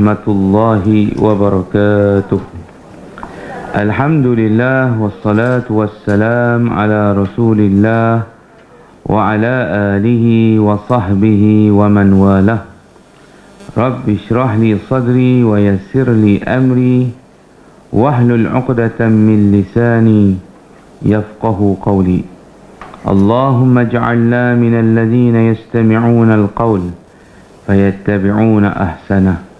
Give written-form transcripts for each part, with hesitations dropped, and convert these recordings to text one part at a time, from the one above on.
warahmatullahi wabarakatuh. Alhamdulillah wassalatu wassalam ala Rasulillah wa ala alihi wa sahbihi wa man walah. Rabbi shrah li sadri wa yassir li amri wahlul 'uqdatam min lisani yafqahu qawli. Allahumma ij'alna minal ladzina yastami'una al-qawl fayattabi'una ahsanah.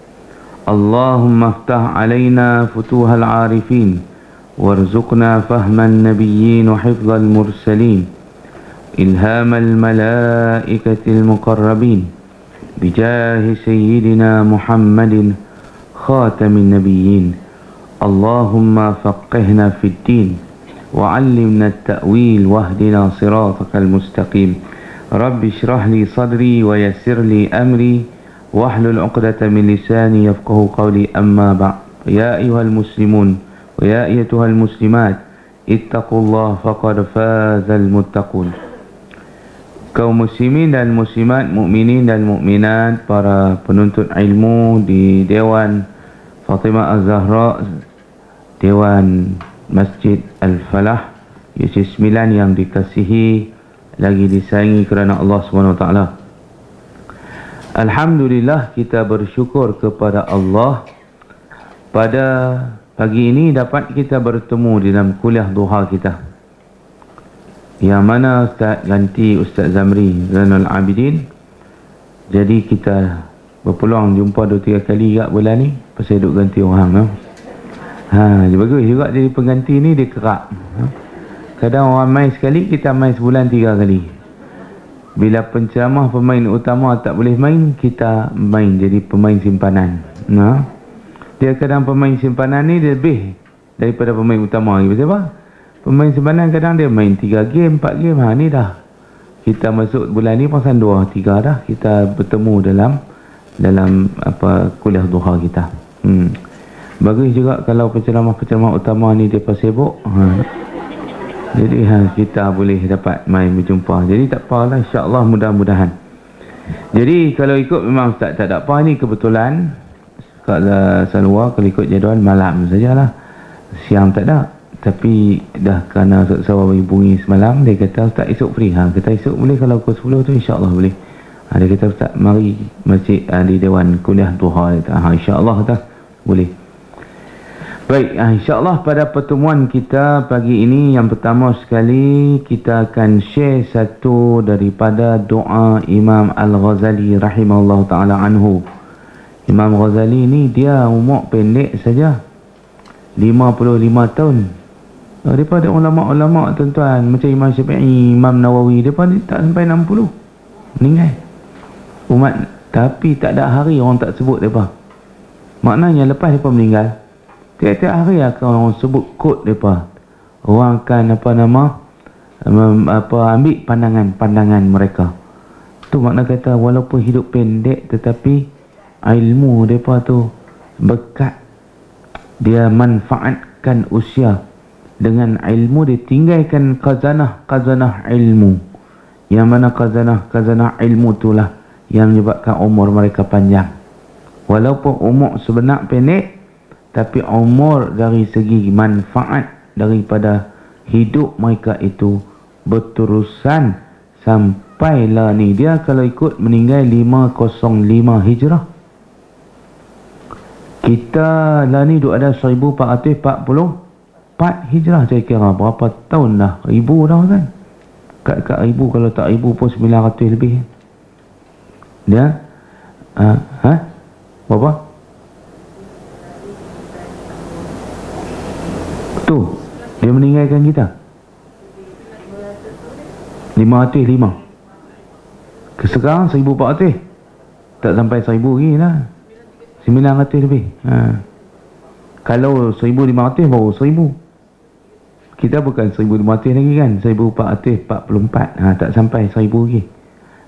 Allahumma iftah 'alaina futuhal 'arifin warzuqna fahman nabiyyin wa hifdzal mursalin ilhamal malaikatil muqarrabin bijahi sayyidina Muhammadin khatamin nabiyyin. Allahumma faqihna fid din وعلمنا التأويل واهدنا صراطك المستقيم. رب اشرح لي صدري ويسر لي أمري واحلل عقدة من لساني يفقه قولي. أما بعد، يا أيها المسلمون ويا أيتها المسلمات اتقوا الله فقد فاز المتقون. Kaum muslimin dan muslimat, mukminin dan mukminat, para penuntut ilmu di Dewan Fatimah Az-Zahra, Dewan Masjid Al-Falah Yusuf 9 yang dikasihi lagi disayangi kerana Allah SWT. Alhamdulillah, kita bersyukur kepada Allah pada pagi ini dapat kita bertemu dalam kuliah duha kita, yang mana Ustaz ganti Ustaz Zamri Zainal Abidin. Jadi kita berpeluang jumpa 2-3 kali kat bulan ni, pasal duk ganti orang. Dia bagus juga jadi pengganti ni, dia kerap. Kadang orang main sekali, kita main sebulan 3 kali. Bila penceramah pemain utama tak boleh main, kita main jadi pemain simpanan. Dia kadang pemain simpanan ni dia lebih daripada pemain utama. Sebab apa? Pemain simpanan kadang dia main 3 game, 4 game. Ni dah kita masuk bulan ni pasal 2-3 dah kita bertemu dalam apa kuliah duha kita. Bagus juga kalau penceramah-penceramah utama ni dia sibuk. Jadi kita boleh dapat main berjumpa. Jadi tak apalah, insya-Allah mudah-mudahan. Jadi kalau ikut memang Ustaz tak ada apa, ni kebetulan kalau Salwa kalau ikut jadual malam sajalah. Siang tak ada. Tapi dah kerana Ustaz Salwa hubungi semalam, dia kata Ustaz esok free. Kata esok boleh, kalau pukul 10 tu insya-Allah boleh. Dia kata Ustaz mari masjid di Dewan kuliah duha. Insya-Allah kata boleh. Baik, insya-Allah pada pertemuan kita pagi ini, yang pertama sekali kita akan share satu daripada doa Imam Al-Ghazali rahimahullah ta'ala anhu. Imam Ghazali ni dia umur pendek saja, 55 tahun. Daripada ulama-ulama tuan-tuan macam Imam Syafi'i, Imam Nawawi, mereka tak sampai 60 meninggal umat, tapi tak ada hari orang tak sebut mereka. Maknanya lepas mereka meninggal, tiap-tiap hari akan orang sebut kod mereka. Orang akan ambil pandangan mereka. Tu makna kata walaupun hidup pendek tetapi ilmu mereka tu berkat. Dia manfaatkan usia dengan ilmu, dia tinggalkan khazanah ilmu. Yang mana khazanah ilmu itulah yang menyebabkan umur mereka panjang. Walaupun umur sebenar pendek, tapi umur dari segi manfaat daripada hidup mereka itu berterusan sampailah ni. Dia kalau ikut meninggal 505 Hijrah. Kita lah ni duk ada 1444 Hijrah. Saya kira berapa tahun dah? 1000 dah kan? Kat 1000, kalau tak 1000 pun 900 lebih. Dia berapa? Tu dia meninggalkan kita 505. Sekarang 1400, tak sampai 1000 lagi lah, 900 lebih. Kalau 1500 baru 1000. Kita bukan 1500 lagi kan, 1444. Tak sampai 1000 lagi.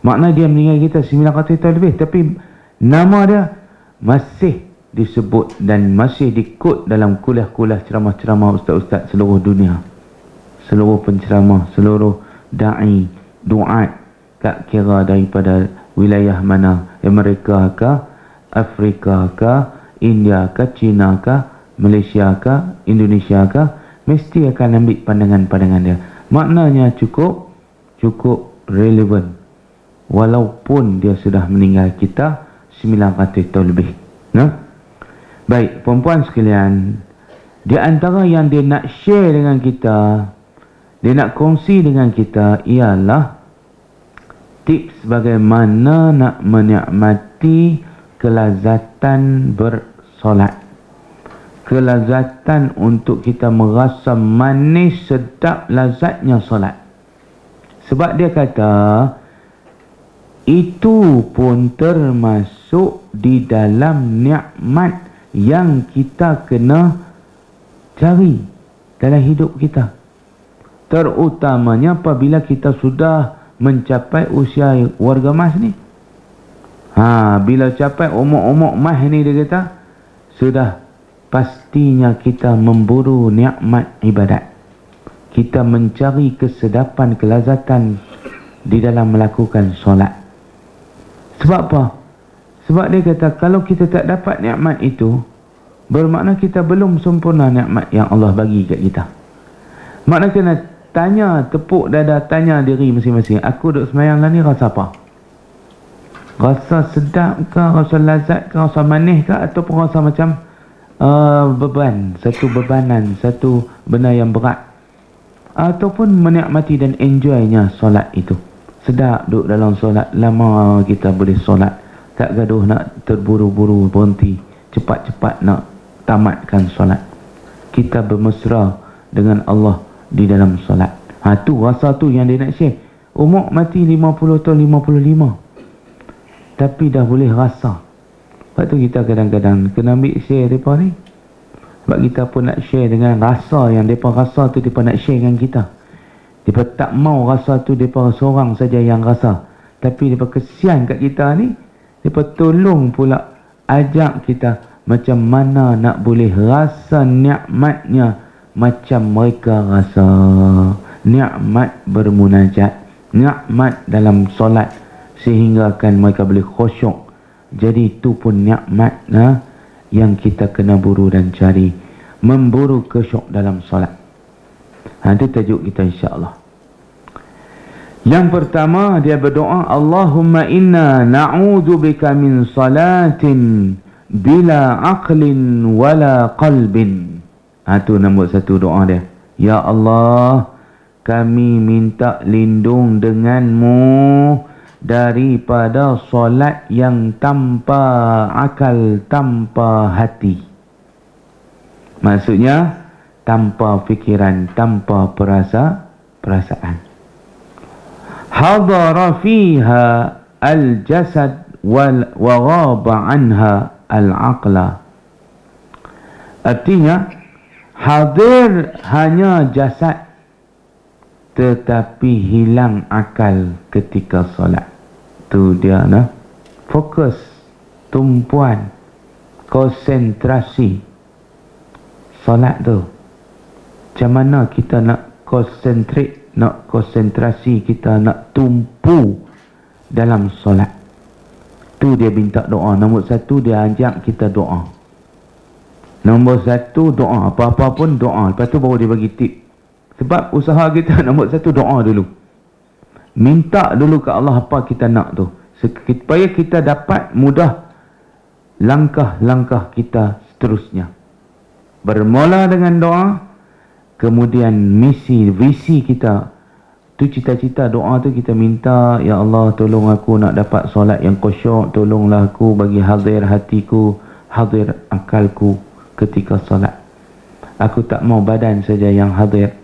Makna dia meninggal kita 900 tahun lebih, tapi nama dia masih disebut dan masih dikut dalam kuliah-kuliah ceramah-ceramah ustaz-ustaz seluruh dunia, seluruh penceramah, seluruh da'i, duat, tak kira daripada wilayah mana, Amerika ke, Afrika ke, India kah, China kah, Malaysia kah, Indonesia kah, mesti akan ambil pandangan-pandangan dia. Maknanya cukup relevan walaupun dia sudah meninggal kita 900 tahun lebih. Baik, perempuan sekalian, di antara yang dia nak share dengan kita, dia nak kongsi dengan kita ialah tips bagaimana nak menikmati kelazatan bersolat. Kelazatan untuk kita merasa manis, sedap, lazatnya solat. Sebab dia kata itu pun termasuk di dalam nikmat yang kita kena cari dalam hidup kita. Terutamanya apabila kita sudah mencapai usia warga emas ni. Bila capai umur-umur emas ni, dia kata sudah pastinya kita memburu nikmat ibadat. Kita mencari kesedapan, kelazatan di dalam melakukan solat. Sebab apa? Sebab dia kata kalau kita tak dapat nikmat itu, bermakna kita belum sempurna nikmat yang Allah bagi kat kita. Makna kena tanya, tepuk dada, tanya diri masing-masing. Aku duduk semayang lah ni rasa apa? Rasa sedap ke, rasa lazat ke, rasa manis ke, ataupun rasa macam beban, satu bebanan, satu benda yang berat, ataupun menikmati dan enjoynya solat itu. Sedap duduk dalam solat, lama kita boleh solat, tak gaduh nak terburu-buru berhenti, cepat-cepat nak tamatkan solat. Kita bermesra dengan Allah di dalam solat. Tu rasa tu yang dia nak share. Umur mati 50 tahun, 55, tapi dah boleh rasa. Sebab tu kita kadang-kadang kena ambil share mereka ni. Sebab kita pun nak share dengan rasa yang mereka rasa tu, mereka nak share dengan kita. Mereka tak mau rasa tu mereka seorang saja yang rasa, tapi mereka kesian kat kita ni. Mereka tolong pula ajak kita macam mana nak boleh rasa nikmatnya macam mereka rasa. Nikmat bermunajat, nikmat dalam solat, sehingga kan mereka boleh khusyuk. Jadi itu pun nikmat yang kita kena buru dan cari. Memburu khusyuk dalam solat. Itu tajuk kita insya-Allah. Yang pertama dia berdoa, Allahumma inna na'udzubika min salatin bila aqlin wala qalbin. Itu nombor satu doa dia. Ya Allah, kami minta lindung denganmu daripada solat yang tanpa akal, tanpa hati. Maksudnya tanpa fikiran, tanpa perasaan. Hadara fiha al-jasad wa ghaba anha al-aqla. Artinya hadir hanya jasad, tetapi hilang akal ketika solat. Tu dia fokus, tumpuan, konsentrasi solat tu. Macam mana kita nak concentrate, nak konsentrasi, kita nak tumpu dalam solat. Tu dia minta doa. Nombor satu dia ajak kita doa. Nombor satu doa. Apa-apa pun doa. Lepas tu baru dia bagi tip. Sebab usaha kita nombor satu doa dulu. Minta dulu ke Allah apa kita nak tu, supaya kita dapat mudah langkah-langkah kita seterusnya. Bermula dengan doa, kemudian visi kita tu, cita-cita doa tu kita minta, ya Allah tolong aku nak dapat solat yang khusyuk, tolonglah aku bagi hadir hatiku, hadir akalku ketika solat. Aku tak mau badan saja yang hadir,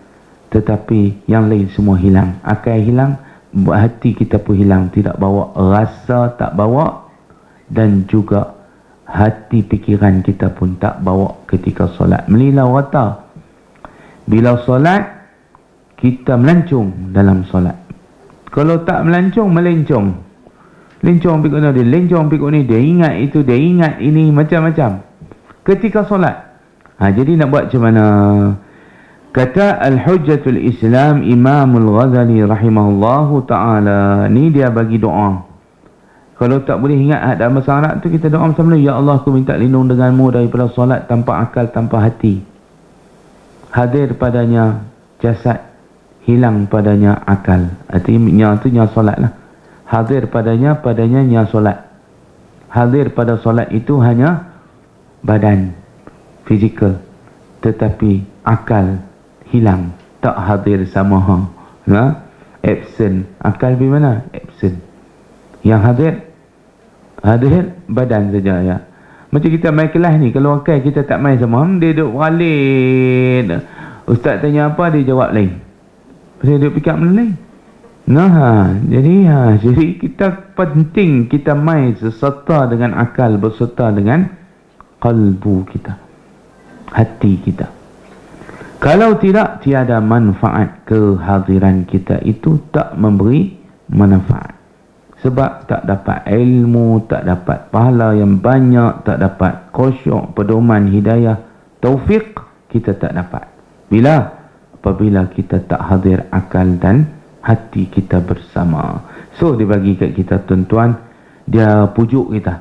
tetapi yang lain semua hilang. Akal hilang, hati kita pun hilang, tidak bawa rasa, tak bawa, dan juga hati fikiran kita pun tak bawa ketika solat. Melilau rata. Bila solat, kita melancung dalam solat. Kalau tak melancung, melencong. Lencong pikuk ni, dia lencong pikuk ni, dia ingat itu, dia ingat ini, macam-macam ketika solat. Jadi nak buat macam mana? Kata Al-Hujjatul Islam Imamul Ghazali rahimahullahu ta'ala, ni dia bagi doa. Kalau tak boleh ingat dalam bahasa Arab tu, kita doa macam mana? Ya Allah, aku minta lindung denganmu daripada solat tanpa akal, tanpa hati. Hadir padanya jasad, hilang padanya akal. Artinya tu nya solat lah. Hadir padanya nya solat. Hadir pada solat itu hanya badan, fizikal. Tetapi akal hilang, tak hadir sama. Absent. Akal di mana? Absent. Yang hadir badan saja ya. Macam kita main kelas ni, kalau akal kita tak main sama, dia duduk balik. Ustaz tanya apa, dia jawab lain. Pasal dia fikir benda lain. Jadi kita penting kita main serta dengan akal, berserta dengan kalbu kita, hati kita. Kalau tidak, tiada manfaat. Kehadiran kita itu tak memberi manfaat. Sebab tak dapat ilmu, tak dapat pahala yang banyak, tak dapat khusyuk, pedoman, hidayah, taufik, kita tak dapat. Apabila kita tak hadir akal dan hati kita bersama. So, dia bagi kat kita tuan-tuan, dia pujuk kita.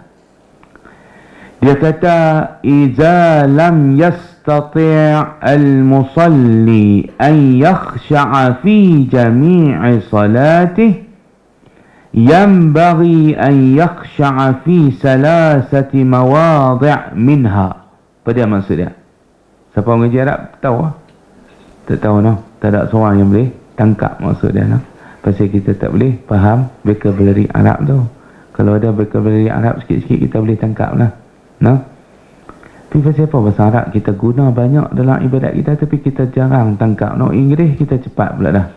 Dia kata, "Iza lam yastati' al-musalli an yakhsha'a fi jami'i salatih, yanbaghi an yakhsha'a fi salasati mawadhi' minha." Apa dia maksud dia? Siapa mengaji Arab tahu lah? Tak tahu no? Tak ada seorang yang boleh tangkap maksud dia no? Pasal kita tak boleh faham vocabulary Arab tu. Kalau ada vocabulary Arab sikit-sikit kita boleh tangkap lah no? Tapi pasal apa bahasa Arab kita guna banyak dalam ibadat kita, tapi kita jarang tangkap no? Inggeris kita cepat pula dah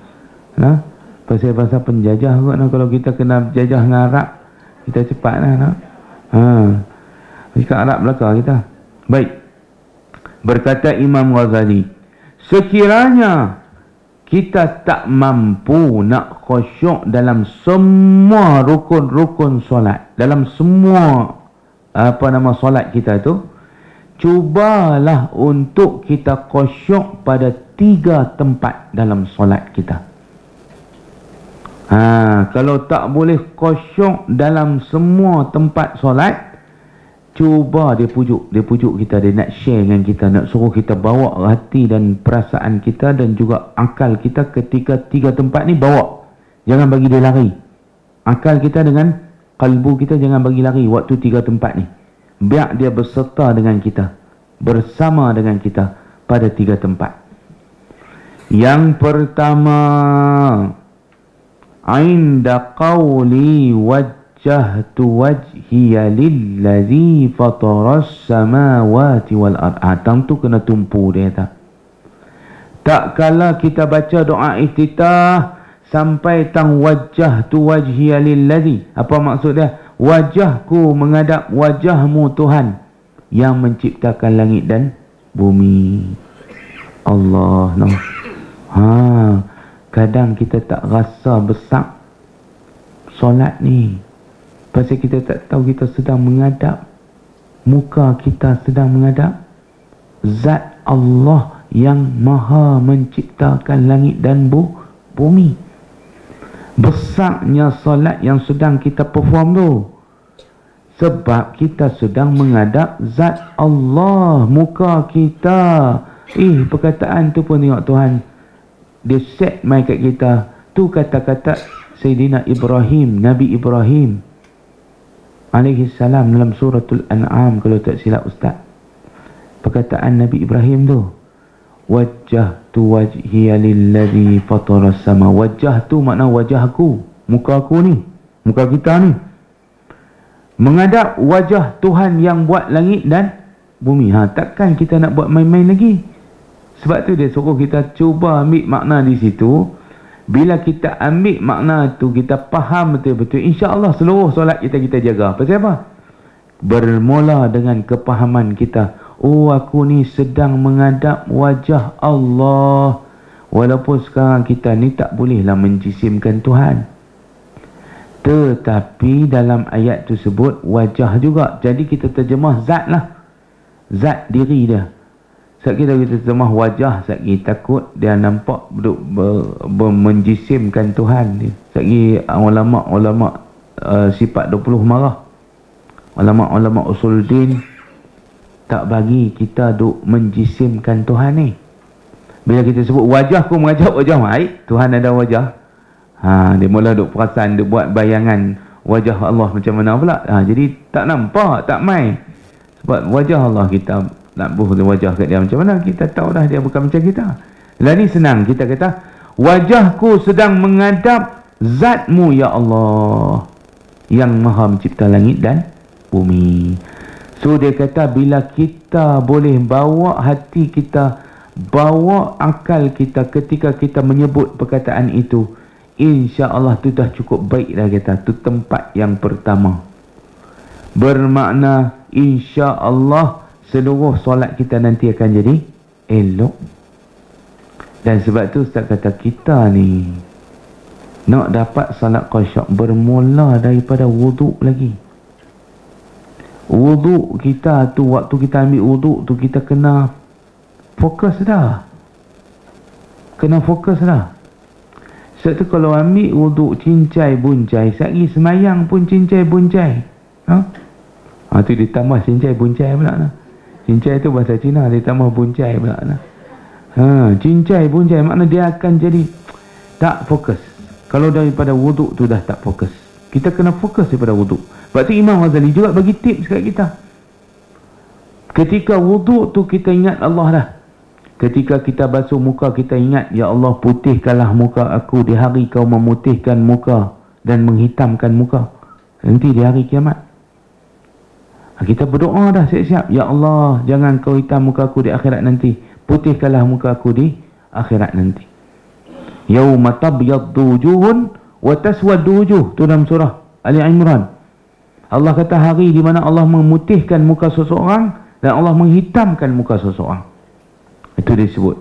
no? Pasal bahasa penjajah kot no? Kalau kita kena jajah dengan Arab, kita cepat lah no? Cakap Arab belakang kita. Baik. Berkata Imam Ghazali, sekiranya kita tak mampu nak khusyuk dalam semua rukun-rukun solat, dalam semua solat kita tu, cubalah untuk kita khusyuk pada 3 tempat dalam solat kita. Kalau tak boleh khusyuk dalam semua tempat solat, cuba dia pujuk kita, dia nak share dengan kita, nak suruh kita bawa hati dan perasaan kita dan juga akal kita ketika 3 tempat ni, bawa. Jangan bagi dia lari. Akal kita dengan kalbu kita jangan bagi lari waktu 3 tempat ni. Biar dia berserta dengan kita, bersama dengan kita pada 3 tempat. Yang pertama, inda qawli wajjahtu wajhiya lillazi fataras samawati wal ard. Tentu kena tumpu dia tak. Tak kala kita baca doa iftitah sampai tang wajjahtu wajhiya lillazi. Apa maksud dia? Wajahku menghadap wajahmu Tuhan yang menciptakan langit dan bumi. Allah no. Kadang kita tak rasa besar solat ni. Pasal kita tak tahu kita sedang menghadap, muka kita sedang menghadap Zat Allah yang maha menciptakan langit dan bumi. Besarnya solat yang sedang kita perform tu. Sebab kita sedang menghadap Zat Allah, muka kita. Perkataan tu pun tengok Tuhan, dia set mai kat kita. Tu kata-kata Sayyidina Ibrahim, Nabi Ibrahim alaihi salam dalam suratul An'am kalau tak silap ustaz. Perkataan Nabi Ibrahim tu, wajjahtu wajhiya lillazi fataras sama. Wajjahtu makna wajahku, muka aku ni, muka kita ni menghadap wajah Tuhan yang buat langit dan bumi. Takkan kita nak buat main-main lagi. Sebab tu dia suruh kita cuba ambil makna di situ. Bila kita ambil makna tu, kita faham betul-betul, insya-Allah seluruh solat kita jaga. Pasal apa? Bermula dengan kepahaman kita. Aku ni sedang menghadap wajah Allah. Walaupun sekarang kita ni tak bolehlah menjisimkan Tuhan, tetapi dalam ayat tu sebut wajah juga. Jadi kita terjemah zat lah. Zat diri dia. Saat kita terjemah wajah, saat kita takut dia nampak menjisimkan Tuhan. Saat ulama' sifat 20 marah. Ulama-ulama usuluddin tak bagi kita duk menjisimkan Tuhan ni. Bila kita sebut wajah, aku mengajak wajah baik, Tuhan ada wajah. Dia mula duk perasan, dia buat bayangan wajah Allah macam mana pula. Jadi tak nampak, tak main. Sebab wajah Allah, kita nak buh wajah kat dia macam mana, kita tahu dah dia bukan macam kita. Lah ni senang, kita kata wajahku sedang menghadap zatmu ya Allah yang maha mencipta langit dan bumi. So dia kata bila kita boleh bawa hati kita, bawa akal kita ketika kita menyebut perkataan itu, insya-Allah tu dah cukup baik dah kita. Tu tempat yang pertama. Bermakna insya-Allah seluruh solat kita nanti akan jadi elok. Dan sebab tu Ustaz kata kita ni nak dapat salat khusyuk bermula daripada wuduk lagi. Wuduk kita tu, waktu kita ambil wuduk tu, kita kena fokus dah. Kena fokus dah. Sebab tu kalau ambil wuduk cincai buncai, sehari semayang pun cincai buncai. Tu ditambah cincai buncai pula lah. Cincai tu bahasa Cina, ditambah buncai pula lah. Cincai buncai makna dia akan jadi tak fokus. Kalau daripada wuduk tu dah tak fokus. Kita kena fokus daripada wuduk. Sebab tu Imam Ghazali juga bagi tips kat kita. Ketika wuduk tu kita ingat Allah dah. Ketika kita basuh muka kita ingat, ya Allah putihkanlah muka aku di hari kau memutihkan muka dan menghitamkan muka. Nanti di hari kiamat. Kita berdoa dah siap-siap. Ya Allah jangan kau hitam muka aku di akhirat nanti. Putihkanlah muka aku di akhirat nanti. Yauma tabyaddu wujuhun wa taswaddu wujuh. Tu dalam surah Ali Imran. Allah kata hari di mana Allah memutihkan muka seseorang dan Allah menghitamkan muka seseorang. Itu dia sebut.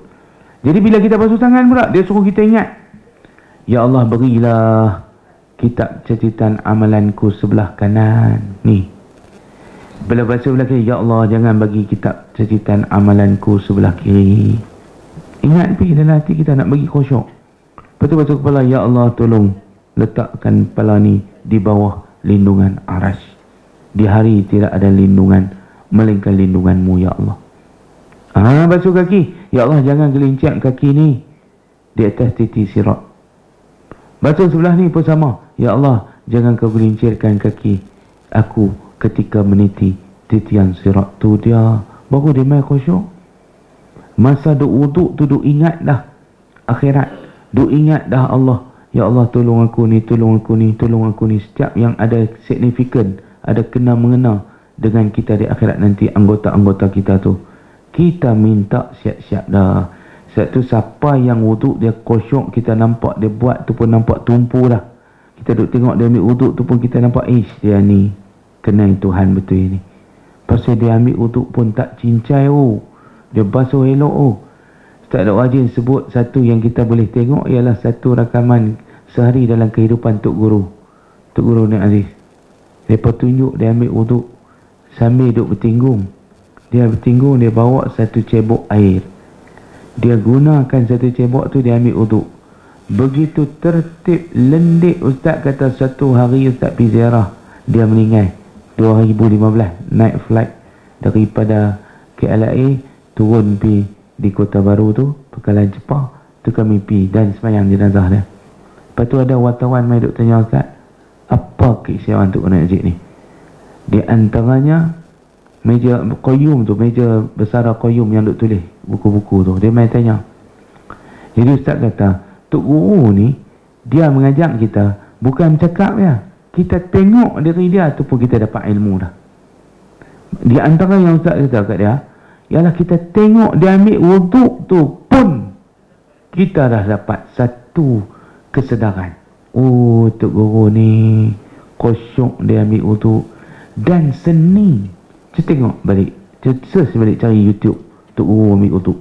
Jadi bila kita basuh tangan pula, dia suruh kita ingat, ya Allah berilah kitab catatan amalanku sebelah kanan. Ni. Bila basuh sebelah kiri, ya Allah jangan bagi kitab catatan amalanku sebelah kiri. Ingat pergi dalam hati kita nak bagi khusyuk. Lepas tu basuh kepala, ya Allah tolong letakkan kepala ni di bawah lindungan arasy. Di hari tidak ada lindungan melainkan lindunganmu ya Allah. Basuh kaki, ya Allah jangan gelincir kaki ni di atas titi sirat. Basuh sebelah ni pun sama, ya Allah jangan kau gelincirkan kaki aku ketika meniti titian sirat. Tu dia baru dia main khusyuk. Masa duk wuduk tu duk ingat dah akhirat, duk ingat dah Allah. Ya Allah tolong aku ni, tolong aku ni, tolong aku ni. Setiap yang ada signifikan, ada kena mengena dengan kita di akhirat nanti, anggota-anggota kita tu, kita minta siap-siap dah. Sebab tu siapa yang wuduk dia khusyuk, kita nampak dia buat tu pun nampak tumpu dah. Kita duk tengok dia ambil wuduk tu pun kita nampak, dia ni kenal Tuhan betul ni. Pasal dia ambil wuduk pun tak cincai, dia basuh elok. Ustaz Dr. Wajin sebut satu yang kita boleh tengok ialah satu rakaman sehari dalam kehidupan Tok Guru. Tok Guru Nik Aziz. Mereka tunjuk dia ambil wuduk sambil duduk bertinggung. Dia bertinggung, dia bawa satu cebok air. Dia gunakan satu cebok tu, dia ambil wuduk. Begitu tertib, lendik. Ustaz kata satu hari Ustaz pergi ziarah, dia meninggal 2015 naik flight daripada KLIA turun pergi di Kota Baru tu, Pekalan Jepang tu, kami pergi dan semayang jenazah dia. Lepas tu ada wartawan mai duk tanya Ustaz, apa keistimewaan Tok Guru Najib ni? Di antaranya meja qayyum tu, meja besar qayyum yang duk tulis buku-buku tu, dia mai tanya. Jadi Ustaz kata Tok Guru ni dia mengajak kita bukan cakap ya, kita tengok diri dia tu pun kita dapat ilmu dah. Di antara yang Ustaz kata kat dia ialah kita tengok dia ambil wuduk tu pun kita dah dapat satu kesedaran. Tok Guru ni khusyuk dia ambil wuduk dan seni. Kita tengok balik, search balik cari YouTube Tok Guru ambil wuduk.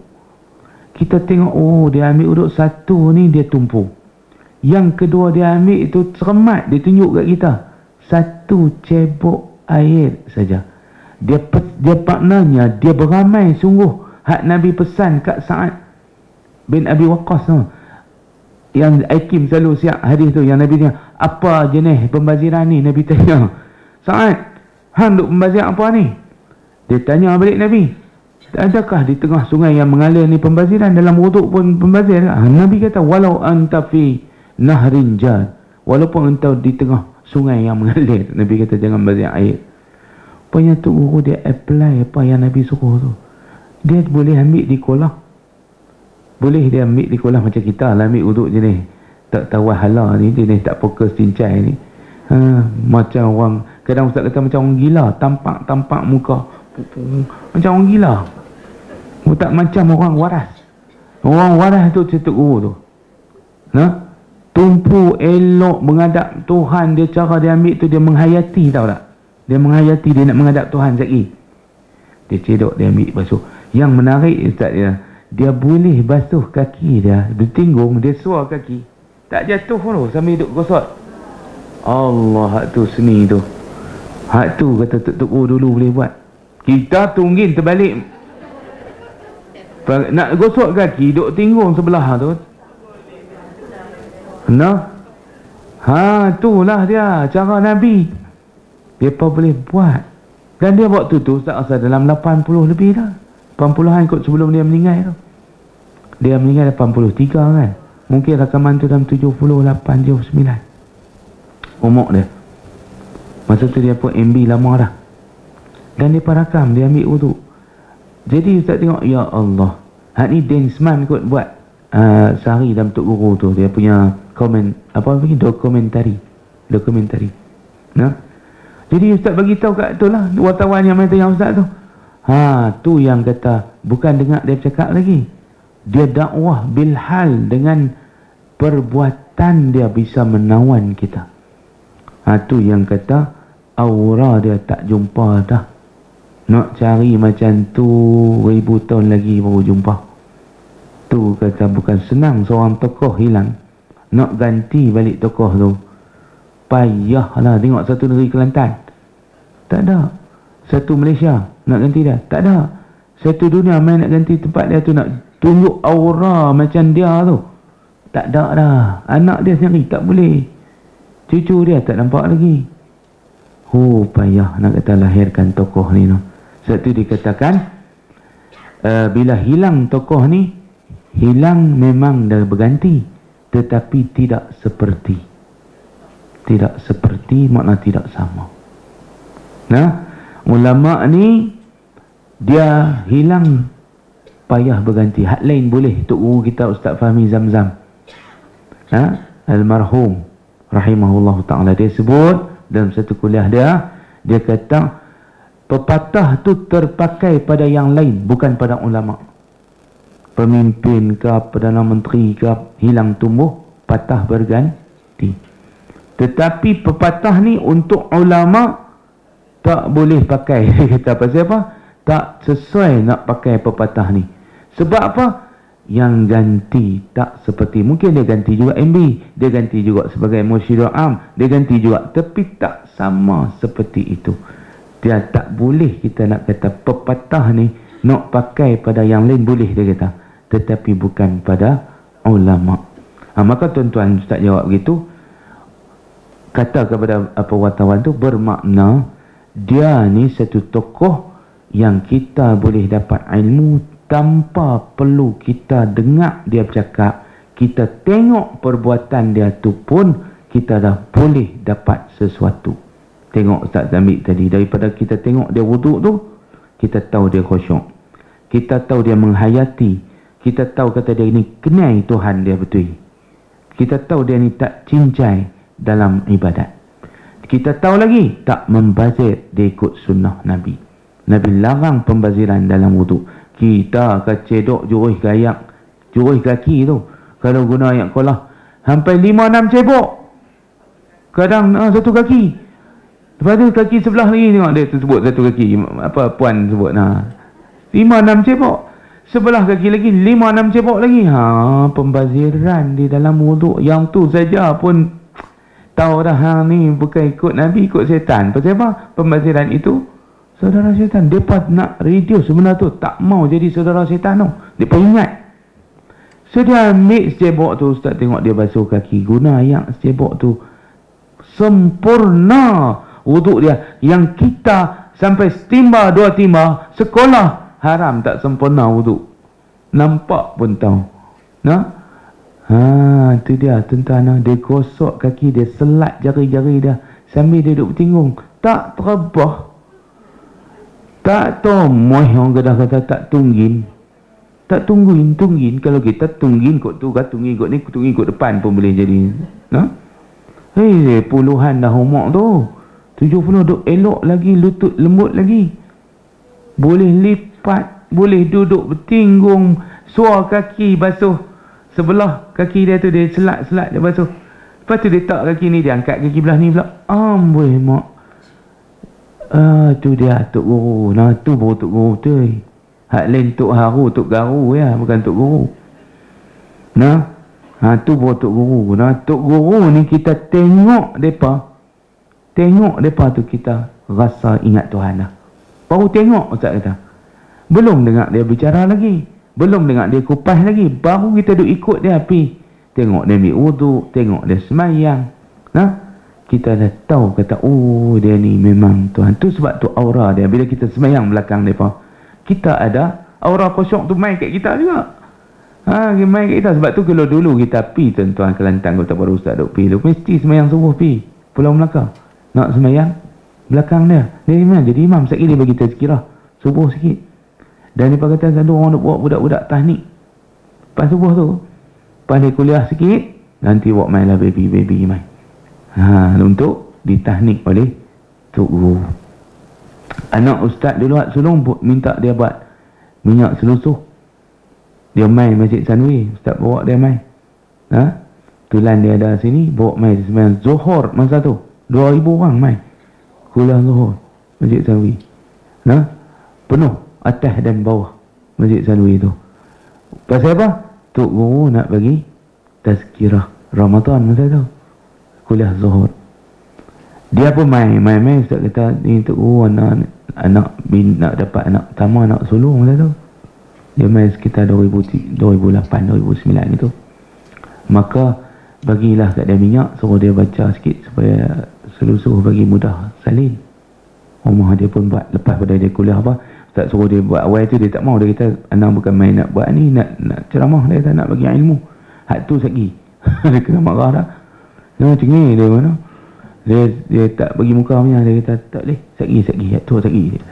Kita tengok dia ambil wuduk satu ni dia tumpu. Yang kedua dia ambil itu cermat, dia tunjuk kat kita satu cebok air saja. Dia maknanya dia beramai sungguh hak Nabi pesan kat Sa'ad bin Abi Waqqas tu. Yang Hakim selalu siap hadis tu, yang Nabi tanya, apa jenis pembaziran ni? Nabi tanya, Sa'ad, hang duk membazir apa ni? Dia tanya balik Nabi, adakah di tengah sungai yang mengalir ni pembaziran? Dalam wuduk pun pembazir? Nabi kata, walau anta fi nahrin jar, walaupun engkau di tengah sungai yang mengalir, Nabi kata jangan bazir air. Rupanya tu guru dia apply apa yang Nabi suruh tu. Dia boleh ambil di kolam. Boleh dia ambil di kolam macam kita lah, ambil uduk jenis tak tahu hala ni, jenis tak fokus cincai ni. Macam orang, kadang ustaz kata macam orang gila, tampak muka macam orang gila. Tak macam orang waras. Orang waras tu cetuk guru tu. Tumpu elok menghadap Tuhan dia, cara dia ambil tu dia menghayati, tahu tak? Dia menghayati, dia nak menghadap Tuhan sekali. Dia cedok, dia ambil basuh. Yang menarik ustaz dia boleh basuh kaki dia, bertinggung, dia suar kaki, tak jatuh pun sambil duduk gosok. Allah, hak tu seni tu. Hak tu kata Tok dulu boleh buat. Kita tunggin terbalik. Nak gosok kaki, duduk tinggung sebelah tu. Itulah dia cara Nabi. Dia pun boleh buat. Dan dia waktu tu Ustaz dalam 80 lebih dah. 80-an kot sebelum dia meninggal tu. Dia meninggal 83 kan. Mungkin rakaman tu dalam 78, 79 umur dia. Masa tu dia pun MB lama dah. Dan dia pun rakam, dia ambil wuduk. Jadi Ustaz tengok, ya Allah, hak ni Densman kot buat sehari dalam Tok Guru tu. Dia punya dokumentari. Jadi Ustaz bagi tahu kat tu lah, wartawan yang main tanya Ustaz tu. Tu yang kata, bukan dengar dia bercakap lagi. Dia dakwah bilhal, dengan perbuatan dia bisa menawan kita. Tu yang kata, aura dia tak jumpa dah. Nak cari macam tu 1000 tahun lagi baru jumpa. Tu kata bukan senang seorang tokoh hilang. Nak ganti balik tokoh tu, payahlah. Tengok satu negeri Kelantan, tak ada. Satu Malaysia nak ganti dia, tak ada. Satu dunia main nak ganti tempat dia tu, nak tunjuk aura macam dia tu, tak ada dah. Anak dia sendiri tak boleh, cucu dia tak nampak lagi. Payah nak kata lahirkan tokoh ni tu. Sebab tu dikatakan bila hilang tokoh ni, hilang memang dah berganti, tetapi tidak seperti. Tidak seperti makna tidak sama. Ulama ni dia hilang, payah berganti. Hak lain boleh. Tok Guru kita Ustaz Fahmi Zamzam, almarhum rahimahullah ta'ala, dia sebut dalam satu kuliah dia kata pepatah tu terpakai pada yang lain, bukan pada ulama. Pemimpin ke, Perdana Menteri ke, hilang tumbuh, patah berganti. Tetapi pepatah ni untuk ulama tak boleh pakai. Dia kata pasal apa? Tak sesuai nak pakai pepatah ni. Sebab apa? Yang ganti tak seperti. Mungkin dia ganti juga MB, dia ganti juga sebagai Mursyidul Am, dia ganti juga, tapi tak sama seperti itu. Dia tak boleh kita nak kata pepatah ni nak pakai pada yang lain, boleh dia kata, tetapi bukan pada ulama. Maka tuan-tuan Ustaz jawab begitu, kata kepada wartawan tu, bermakna dia ni satu tokoh yang kita boleh dapat ilmu tanpa perlu kita dengar dia bercakap. Kita tengok perbuatan dia tu pun kita dah boleh dapat sesuatu. Tengok Ustaz ambil tadi, daripada kita tengok dia wuduk tu, kita tahu dia khusyuk, kita tahu dia menghayati, kita tahu kata dia ni kenal Tuhan dia betul, kita tahu dia ni tak cincai dalam ibadat, kita tahu lagi tak membazir, dia ikut sunnah Nabi. Nabi larang pembaziran dalam wuduk. Kita kecedok jurus gayak, jurus kaki tu, kalau guna ayat kolah sampai 5-6 cebok, kadang satu kaki. Lepas tu kaki sebelah lagi, tengok dia tu sebut satu kaki, apa puan sebut 5-6 cebok, sebelah kaki lagi 5-6 cebok lagi. Pembaziran di dalam wuduk yang tu saja pun tahu dah ni bukan ikut Nabi, ikut setan. Pasal apa? Pembaziran itu saudara setan. Mereka nak reduce sebenarnya tu, tak mau jadi saudara setan tu. Mereka ingat So dia ambil secebok tu, ustaz tengok dia basuh kaki, guna air secebok tu, sempurna wuduk dia. Yang kita sampai setimba 2 timba sekolah haram tak sempurna wuduk, nampak pun tahu. Tu dia tuan-tuan, dia gosok kaki dia, selat jari-jari dia sambil dia duduk bertinggung, tak terbah, tak tomoh. Orang Kedah kata tak tunggin. Tak tunggin. Kalau kita tunggin kot tu, tunggin kot ni, tunggin kot depan pun boleh jadi. Puluhan dah umur tu, 70 duk elok lagi, lutut lembut lagi, boleh lipat, boleh duduk bertinggung, suar kaki basuh sebelah kaki dia tu, dia selat dia basuh. Lepas tu dia tak kaki ni, dia angkat kaki belah ni pula. Amboi mak, tu dia Tok Guru. Tu baru Tok Guru tu. Hak lain Tok Haru, Tok Garu ya, bukan Tok Guru. Tu baru Tok Guru. Tok Guru ni kita tengok depa tu kita rasa ingat Tuhan dah. Baru tengok ustaz kata. Belum dengar dia bicara lagi, belum dengar dia kupas lagi, baru kita duk ikut dia pi. Tengok dia ambil wuduk, tengok dia semayang. Kita dah tahu kata, oh dia ni memang Tuhan. Tu sebab tu aura dia, bila kita semayang belakang depa, kita ada aura kosong tu main kat kita juga. Main kat kita. Sebab tu kalau dulu kita pi tuan-tuan Kelantan, Kota Baru ustaz duk pi tu, mesti semayang subuh pi Pulau Melaka. Nak semayang belakang dia, dia memang jadi imam. Sekali dia bagi tazkirah subuh sikit. Dan dia kata selalu orang nak buat budak-budak tahnik lepas subuh tu, lepas dia kuliah sikit, nanti buat main lah baby main. Untuk ditahnik oleh Tok Guru. Anak ustaz dulu sulung minta dia buat minyak selusuh, dia main Masjid Sanwi, ustaz bawa dia main. Tulan dia ada sini, bawa main sembahyang Zuhur masa tu 2,000 orang main kuliah Zuhur Masjid Sanwi. Penuh atas dan bawah Masjid Sanwi tu. Pasal apa? Tok Guru nak bagi tazkirah Ramadan masa tu, kuliah Zuhur. Dia pun main ustaz kata ni Tok Guru anak nak dapat anak pertama, anak sulung masa tu. Dia main sekitar 2008 2009 itu. Maka bagilah kat dia minyak, suruh dia baca sikit supaya selusuh bagi mudah salin. Rumah dia pun buat lepas pada dia kuliah apa, tak suruh dia buat awal tu dia tak mau. Dia kata anak bukan main nak buat ni, nak ceramah, dia kata nak bagi ilmu. Hak tu sagi. Dia kena marah dah. Macam ni dia mana? Dia tak bagi muka punya, dia kata tak boleh, sagi hak tu sagi dia.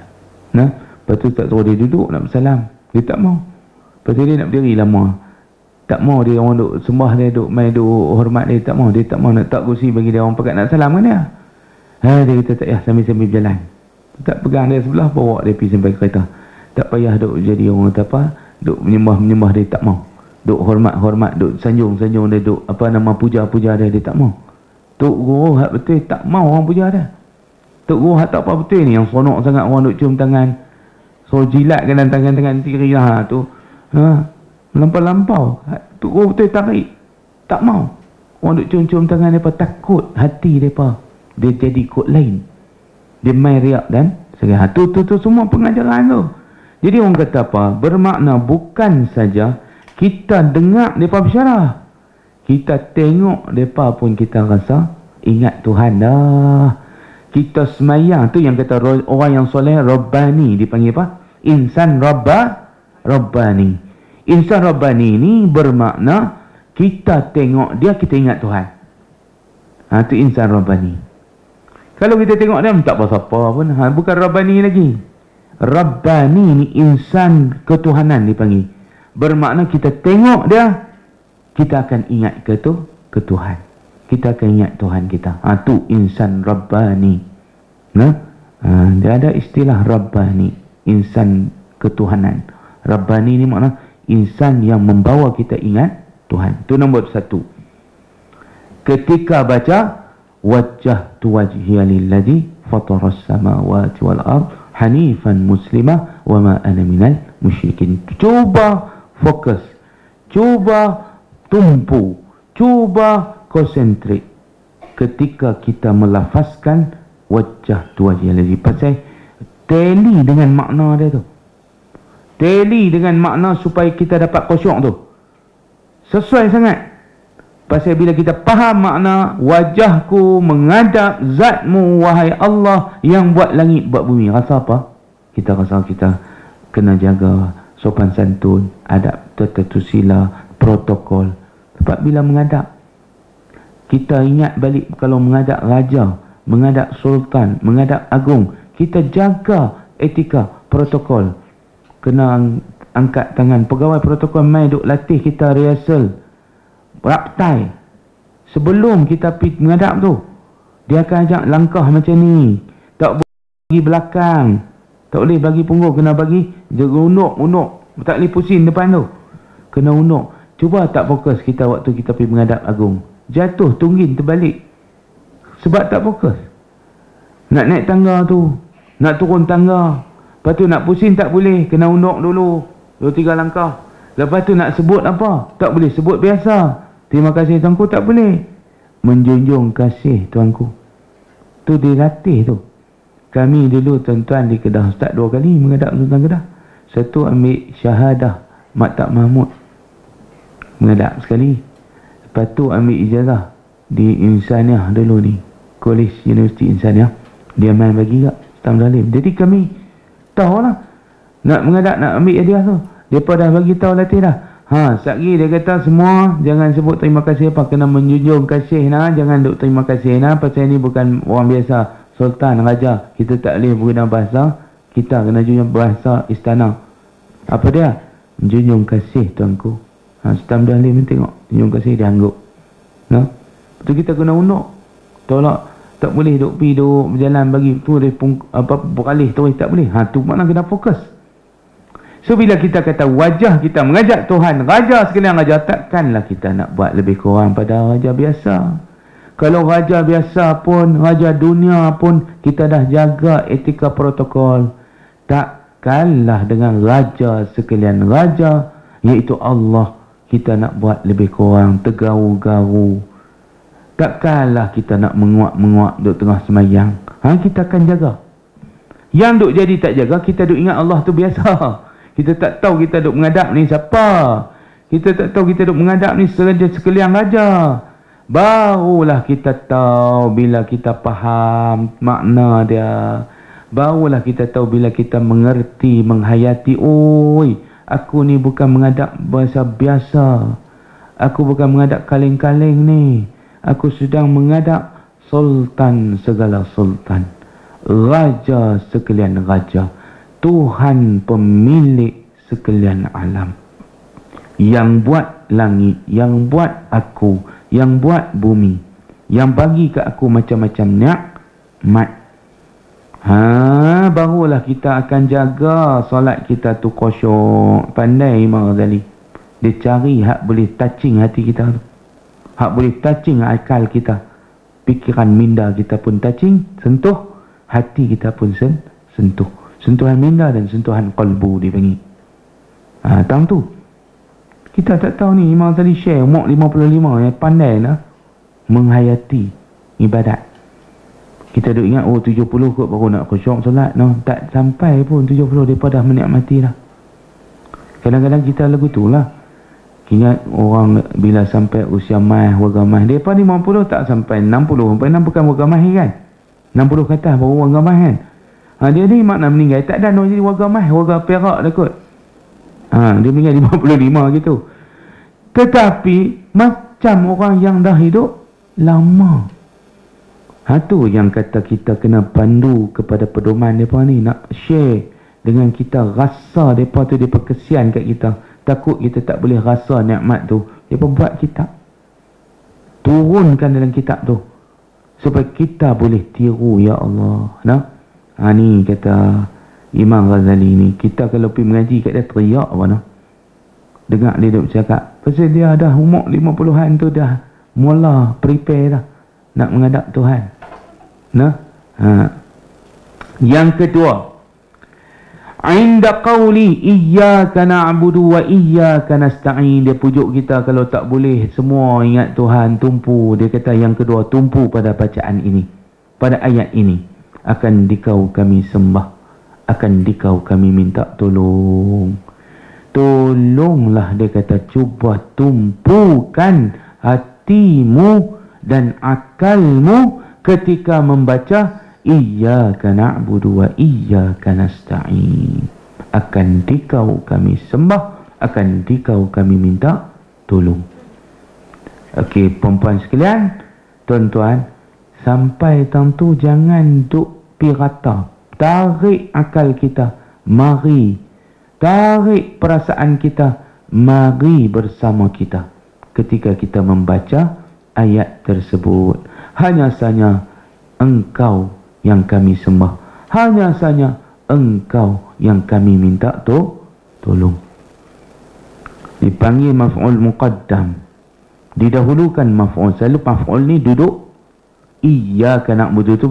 Lepas tu tak suruh dia duduk nak bersalam, dia tak mau. Lepas tu dia nak berdiri lama, tak mau. Dia orang duk sembah dia, duk main, duk hormat dia, tak mau. Dia tak mau nak tak kursi bagi dia orang pakat nak salam kan dia. Dia kata tak payah, sambil berjalan. Tak pegang dia sebelah, bawa dia pergi sampai kereta. Tak payah duk jadi orang kata apa, duk menyembah dia, tak mau. Duk hormat, duk sanjung dia, duk puja dia tak mau. Tok Guru hak betul tak mau orang puja dia. Tok Guru hak tak apa betul ni, yang seronok sangat orang duk cium tangan, so jilat dengan tangan tiri tu. Melampau. Tok Guru betul tarik, tak mau. Orang duk cium tangan depa, takut hati depa. Dia jadi kod lain, dia main riak dan segala. Tu semua pengajaran tu. Jadi orang kata apa? Bermakna bukan saja kita dengar mereka bersyarah, kita tengok mereka pun kita rasa ingat Tuhan dah. Kita semayang tu yang kata orang yang soleh Rabbani, dipanggil apa? Insan Rabbani. Insan Rabbani ni bermakna kita tengok dia, kita ingat Tuhan. Tu insan Rabbani. Kalau kita tengok dia tak apa-apa pun, bukan Rabbani lagi. Rabbani ni insan ketuhanan dipanggil. Bermakna kita tengok dia, kita akan ingat ke Tuhan. Kita akan ingat Tuhan kita. Tu insan Rabbani. Dia ada istilah Rabbani, insan ketuhanan. Rabbani ni makna insan yang membawa kita ingat Tuhan. Itu nombor 1. Ketika baca wajjahtu wajhiya lilladzi fataras samawati wal ard hanifan muslimah wa ma ana minal musyrikin. Cuba fokus, cuba tumpu, cuba konsentrate ketika kita melafazkan wajjahtu wajhiya lilladzi. Pasal teli dengan makna dia tu, teli dengan makna supaya kita dapat khusyuk tu. Sesuai sangat. Pasal bila kita faham makna wajahku menghadap zatmu wahai Allah yang buat langit buat bumi, rasa apa? Kita rasa kita kena jaga sopan santun, adab tata sila, protokol. Sebab bila menghadap, kita ingat balik kalau menghadap raja, menghadap sultan, menghadap agung, kita jaga etika, protokol. Kena angkat tangan. Pegawai protokol mai duk latih kita rehearsal raptai. Sebelum kita pergi menghadap tu, dia akan ajak langkah macam ni. Tak boleh bagi belakang, tak boleh bagi punggung, kena bagi jaga unuk. Tak boleh pusing depan tu, kena unuk. Cuba tak fokus kita waktu kita pergi menghadap agung, jatuh tunggin terbalik sebab tak fokus. Nak naik tangga tu, nak turun tangga, lepas tu nak pusing tak boleh, kena unuk dulu 2-3 langkah. Lepas tu nak sebut apa, tak boleh sebut biasa, terima kasih tuanku, tak boleh. Menjunjung kasih tuanku, tu dilatih tu. Kami dulu tuan-tuan di Kedah, Ustaz 2 kali menghadap Sultan Kedah. Satu ambil syahadah Maktab Mahmud, menghadap sekali. Lepas tu ambil ijazah di Insaniah dulu ni, College Universiti Insaniah. Dia main bagi kat Ustaz Zalim. Jadi kami tahulah nak menghadap, nak ambil hadiah tu, mereka dah bagi tahu latih dah. Sekali dia kata semua jangan sebut terima kasih apa, kena menjunjung kasih nah, jangan duk terima kasih nah, pasal ni bukan orang biasa, sultan, raja, kita tak boleh guna bahasa kita, kena junjung bahasa istana. Apa dia? Menjunjung kasih tuanku. Sultan Zalim tengok junjung kasih, dia angguk. Nah, tu kita kena unuk. Tolak, tak boleh duk pi duk berjalan bagi tu dia beralih terus, tak boleh. Tu makna kena fokus. So bila kita kata wajah kita mengajak Tuhan, raja sekalian raja, takkanlah kita nak buat lebih kurang pada raja biasa. Kalau raja biasa pun, raja dunia pun, kita dah jaga etika protokol. Takkanlah dengan raja sekalian raja, iaitu Allah, kita nak buat lebih kurang, tergaru-garu. Takkanlah kita nak menguak-menguak duk tengah semayang. Kita akan jaga. Yang duk jadi tak jaga, kita duk ingat Allah tu biasa. Kita tak tahu kita duk menghadap ni siapa. Kita tak tahu kita duk menghadap ni sekalian raja. Barulah kita tahu bila kita faham makna dia. Barulah kita tahu bila kita mengerti, menghayati. Oi, aku ni bukan menghadap bahasa biasa. Aku bukan menghadap kaleng-kaleng ni. Aku sedang menghadap sultan segala sultan, raja sekalian raja, Tuhan pemilik sekalian alam, yang buat langit, yang buat aku, yang buat bumi, yang bagi ke aku macam-macam nikmat. Barulah kita akan jaga solat kita tu khusyuk. Pandai Imam Ghazali, dia cari hak boleh touching hati kita tu, hak boleh touching akal kita, pikiran minda kita pun touching, sentuh, hati kita pun sentuh. Sentuhan minda dan sentuhan qalbu dipanggil. Tahu tu. Kita tak tahu ni, Imam tadi share umur 55 yang pandai lah menghayati ibadat. Kita duk ingat 70 kot baru nak khusyuk solat. No, tak sampai pun 70 depa dah menikmati lah. Kadang-kadang kita lagu tu lah. Ingat orang bila sampai usia mah, warga mah, depa 50 tak sampai 60, sampai 6 bukan warga mah kan. 60 ke atas baru warga mah kan. Dia ni makna meninggal, tak ada nak jadi warga mah, warga Perak dah kot. Dia meninggal 55 gitu. Tetapi macam orang yang dah hidup lama. Tu yang kata kita kena pandu kepada pedoman mereka ni, nak share dengan kita rasa mereka tu, mereka kesian kat kita. Takut kita tak boleh rasa nikmat tu, mereka buat kitab, turunkan dalam kitab tu supaya kita boleh tiru, ya Allah. Ni kata Imam Ghazali ni, kita kalau pergi mengaji kat dia teriak apa no? Dengar dia duk cakap, pasal dia dah umur 50-an tu dah mula prepare dah nak menghadap Tuhan. Yang kedua, inda qawli iyyaka na'budu wa iyyaka nasta'in, dia pujuk kita kalau tak boleh semua ingat Tuhan, tumpu. Dia kata yang kedua, tumpu pada bacaan ini, pada ayat ini. Akan dikau kami sembah, akan dikau kami minta tolong. tolonglah, dia kata, cuba tumpukan hatimu dan akalmu ketika membaca iyyaka na'budu wa iyyaka nasta'in. Akan dikau kami sembah, akan dikau kami minta tolong. Okey, perempuan sekalian, tuan-tuan, sampai tentu jangan duk pirata. Tarik akal kita, mari. Tarik perasaan kita, mari bersama kita ketika kita membaca ayat tersebut. Hanya saja engkau yang kami sembah, hanya saja engkau yang kami minta tolong. Dipanggil maf'ul muqaddam, didahulukan maf'ul. Selalu maf'ul ni duduk iyyaka na'budu tu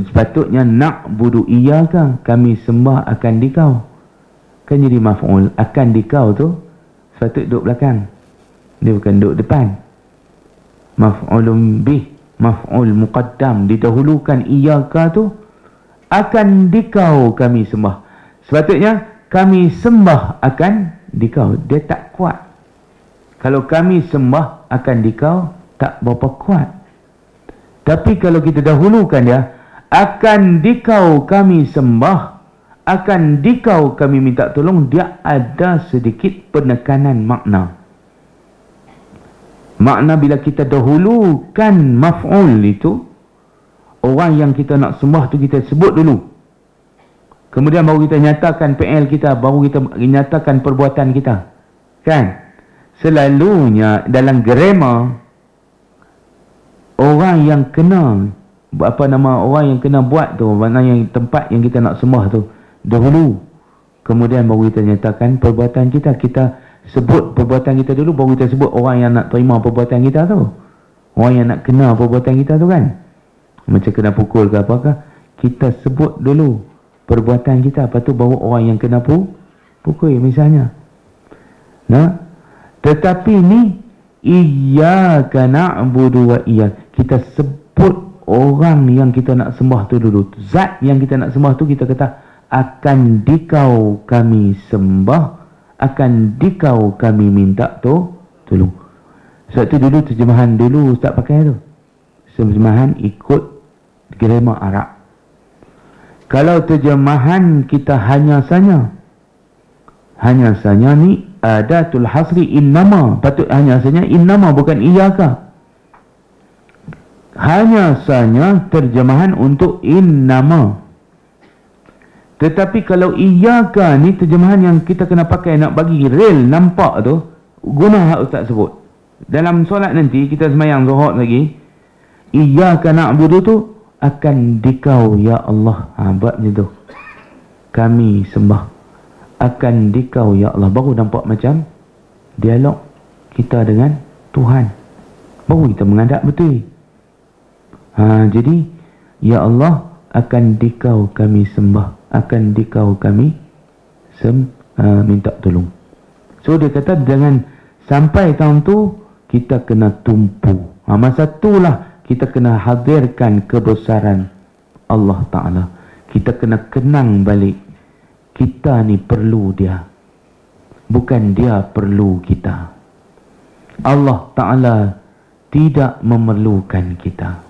sepatutnya na'budu iyyaka, kami sembah akan dikau. Kan jadi maf'ul, akan dikau tu sepatut duduk belakang, dia bukan duduk depan. Maf'ulun bih, maf'ul muqaddam, didahulukan iyyaka tu, akan dikau kami sembah. Sepatutnya kami sembah akan dikau. Dia tak kuat. Kalau kami sembah akan dikau, tak berapa kuat. Tapi kalau kita dahulukan dia, akan dikau kami sembah, akan dikau kami minta tolong, dia ada sedikit penekanan makna. Makna bila kita dahulukan maf'ul itu, orang yang kita nak sembah tu kita sebut dulu. Kemudian baru kita nyatakan PL kita, baru kita nyatakan perbuatan kita. Kan? Selalunya dalam grammar, orang yang kena, orang yang kena buat tu, maknanya tempat yang kita nak sembah tu, dahulu. Kemudian baru kita nyatakan perbuatan kita. Kita sebut perbuatan kita dulu, baru kita sebut orang yang nak terima perbuatan kita tu. Orang yang nak kena perbuatan kita tu kan. Macam kena pukul ke apakah, kita sebut dulu perbuatan kita, lepas tu baru orang yang kena pukul misalnya. Nah, tetapi ni iyyaka na'budu wa iyyaka, kita sebut orang yang kita nak sembah tu dulu. Zat yang kita nak sembah tu kita kata akan dikau kami sembah, akan dikau kami minta tolong. Sebab tu dulu terjemahan dulu Ustaz pakai tu, terjemahan ikut grammar Arab. Kalau terjemahan kita hanya saja ni adatul hasri innama, patut hanya saja innama, bukan iyyaka. Hanya saja terjemahan untuk innama. Tetapi kalau iyyaka ni terjemahan yang kita kena pakai nak bagi real nampak tu, guna hak Ustaz sebut. Dalam solat nanti kita sembahyang zuhur lagi, iyyaka na'budu tu akan dikau ya Allah. Buat macam tu. Kami sembah akan dikau ya Allah. Baru nampak macam dialog kita dengan Tuhan. Baru kita menghadap betul. Jadi ya Allah, akan dikau kami sembah, akan dikau kami minta tolong. So dia kata jangan sampai tahun tu kita kena tumpu. Masa itulah kita kena hadirkan kebesaran Allah Ta'ala. Kita kena kenang balik, kita ni perlu dia, bukan dia perlu kita. Allah Ta'ala tidak memerlukan kita.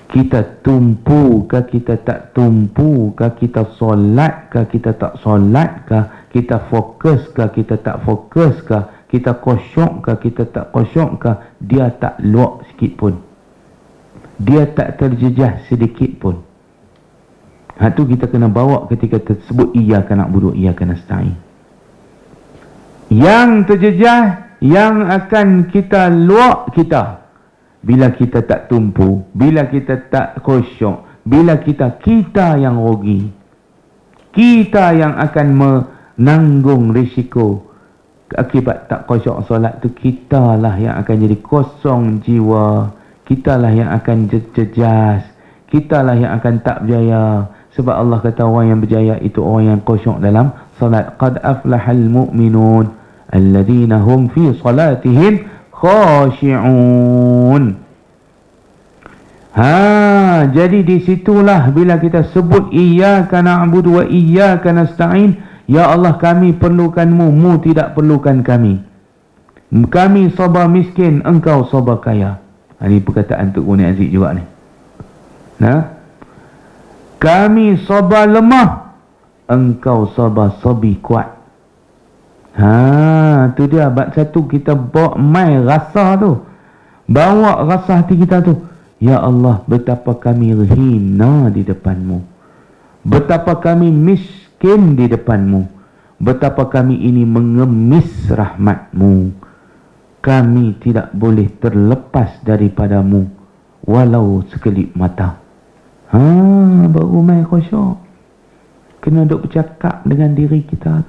Kita tumpu ke kita tak tumpu ke, kita solat ke kita tak solat ke, kita fokus ke kita tak fokus ke, kita khusyuk ke kita tak khusyuk ke, dia tak luak sikit pun, dia tak terjejah sedikit pun. Tu kita kena bawa ketika tersebut iyyaka na'budu wa iyyaka nasta'in. Yang terjejah, yang akan kita luak kita bila kita tak tumpu, bila kita tak khusyuk, bila kita yang rugi, kita yang akan menanggung risiko akibat tak khusyuk solat tu. Kita lah yang akan jadi kosong jiwa, kita lah yang akan jejas, kita lah yang akan tak berjaya. Sebab Allah kata orang yang berjaya itu orang yang khusyuk dalam solat. Qad aflahal mu'minun alladhina hum fi salatihim khashi'un. Jadi disitulah bila kita sebut iyyaka na'budu wa iyyaka nasta'in, Ya Allah, kami perlukanmu, mu tidak perlukan kami. Kami sabar miskin, engkau sabar kaya. Ini perkataan Tok Guni Aziz juga ni. Kami sabar lemah, engkau sabar sabi kuat. Tu dia. Bab satu kita bawa mai rasa tu. Bawa rasa hati kita tu. Ya Allah, betapa kami hina di depanmu. Betapa kami miskin di depanmu. Betapa kami ini mengemis rahmatmu. Kami tidak boleh terlepas daripadamu walau sekelip mata. Baru mai khusyuk. Kena duk bercakap dengan diri kita.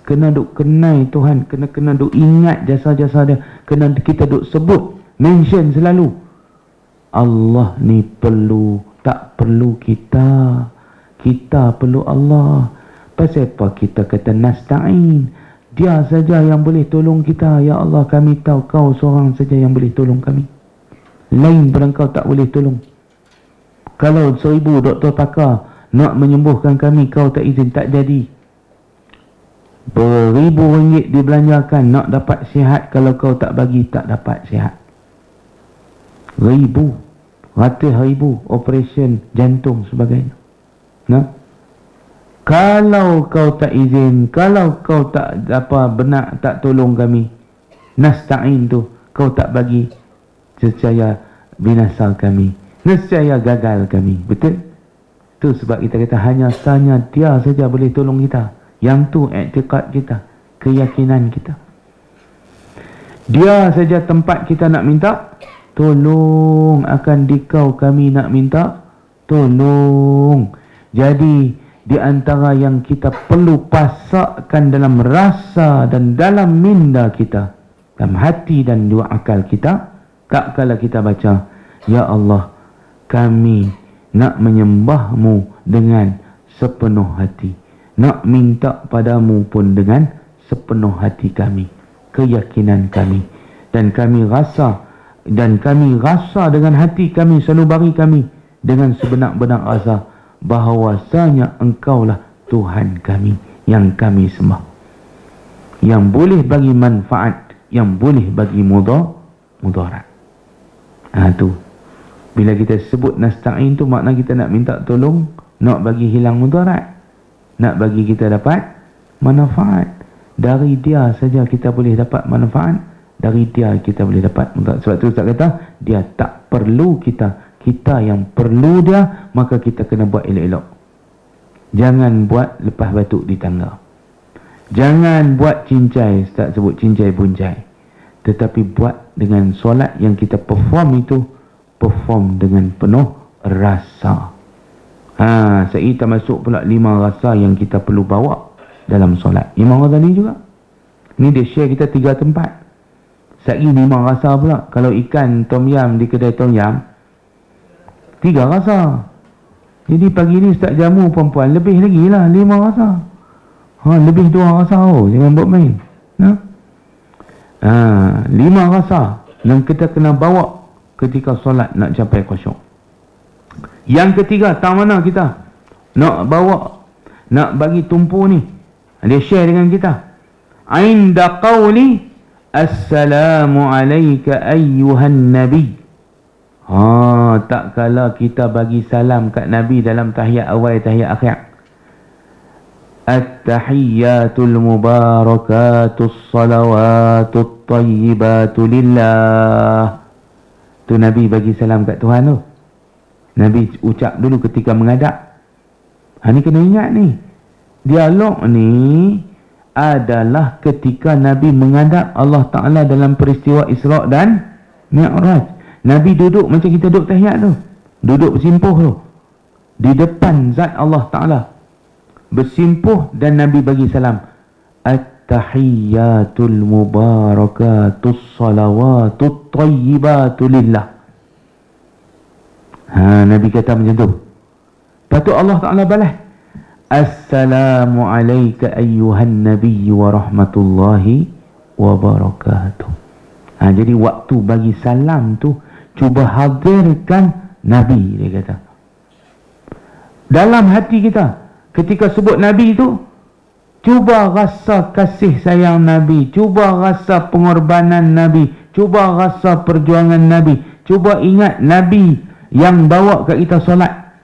Kena duk kenal Tuhan. Kena duk ingat jasa-jasa dia. Kena kita duk sebut, mention selalu. Allah ni perlu, tak perlu kita. Kita perlu Allah. Pasal apa kita kata nasta'in? Dia saja yang boleh tolong kita. Ya Allah, kami tahu kau seorang saja yang boleh tolong kami. Lain pada kau tak boleh tolong. Kalau 1000 doktor pakar nak menyembuhkan kami, kau tak izin, tak jadi. Beribu ringgit dibelanjakan nak dapat sihat. Kalau kau tak bagi, tak dapat sihat. Ratus ribu operasi jantung sebagainya. Kalau kau tak izin, kalau kau tak benar, tak tolong kami, nasta'in tu, kau tak bagi, nescaya binasa kami, nescaya gagal kami. Betul? Tu sebab kita kata hanya sahaja dia saja boleh tolong kita. Yang tu i'tiqad kita, keyakinan kita. Dia saja tempat kita nak minta tolong. Akan dikau kami nak minta tolong. Jadi di antara yang kita perlu pasakkan dalam rasa dan dalam minda kita, dalam hati dan dua akal kita, tak kala kita baca, Ya Allah, kami nak menyembahmu dengan sepenuh hati, nak minta padamu pun dengan sepenuh hati kami, keyakinan kami, dan kami rasa dengan hati kami, sanubari kami dengan sebenar-benar rasa bahawasanya engkaulah Tuhan kami yang kami sembah, yang boleh bagi manfaat, yang boleh bagi mudarat. Tu bila kita sebut nasta'in tu, makna kita nak minta tolong, nak bagi hilang mudarat, nak bagi kita dapat manfaat. Dari dia saja kita boleh dapat manfaat, dari dia kita boleh dapat mudarat. Sebab tu Ustaz kata dia tak perlu kita, kita yang perlu dia. Maka kita kena buat elok-elok. Jangan buat lepas batuk di tangga. Jangan buat cincai, Ustaz sebut cincai bunjai. Tetapi buat dengan solat yang kita perform itu, perform dengan penuh rasa. Saya termasuk pula 5 rasa yang kita perlu bawa dalam solat. Imam Ghazali juga. Ni dia share kita 3 tempat. Saya 5 rasa pula. Kalau ikan tom yam di kedai tom yam, 3 rasa. Jadi pagi ni Ustaz jamu perempuan, lebih lagi lah 5 rasa. Lebih 2 rasa. Jangan buat main. 5 rasa yang kita kena bawa ketika solat nak capai khusyuk. Yang ketiga, tak mana kita nak bawa, nak bagi tumpu ni, dia share dengan kita. Inda qawli assalamu alayka ayyuhan nabi. Tak kala kita bagi salam kat Nabi dalam tahiyat awal, tahiyat akhir. At-tahiyyatul mubarakatus salawatut tayyibatu lillah. Tu Nabi bagi salam kat Tuhan tu. Nabi ucap dulu ketika menghadap. Ni kena ingat ni. Dialog ni adalah ketika Nabi menghadap Allah Ta'ala dalam peristiwa Isra' dan Mi'raj. Nabi duduk macam kita duduk tahiyat tu. Duduk bersimpuh tu. Di depan zat Allah Ta'ala. Bersimpuh dan Nabi bagi salam. At-tahiyyatul mubarakatus salawatut tayyibatu lillah. Nabi kata macam tu. Lepas tu Allah Ta'ala balas. Assalamu alayka ayyuhan nabiy wa rahmatullahi wa barakatuh. Jadi waktu bagi salam tu, cuba hadirkan Nabi, dia kata. Dalam hati kita, ketika sebut Nabi tu, Cuba rasa kasih sayang Nabi, cuba rasa pengorbanan Nabi, cuba rasa perjuangan Nabi. Cuba ingat Nabi yang bawa kat kita solat,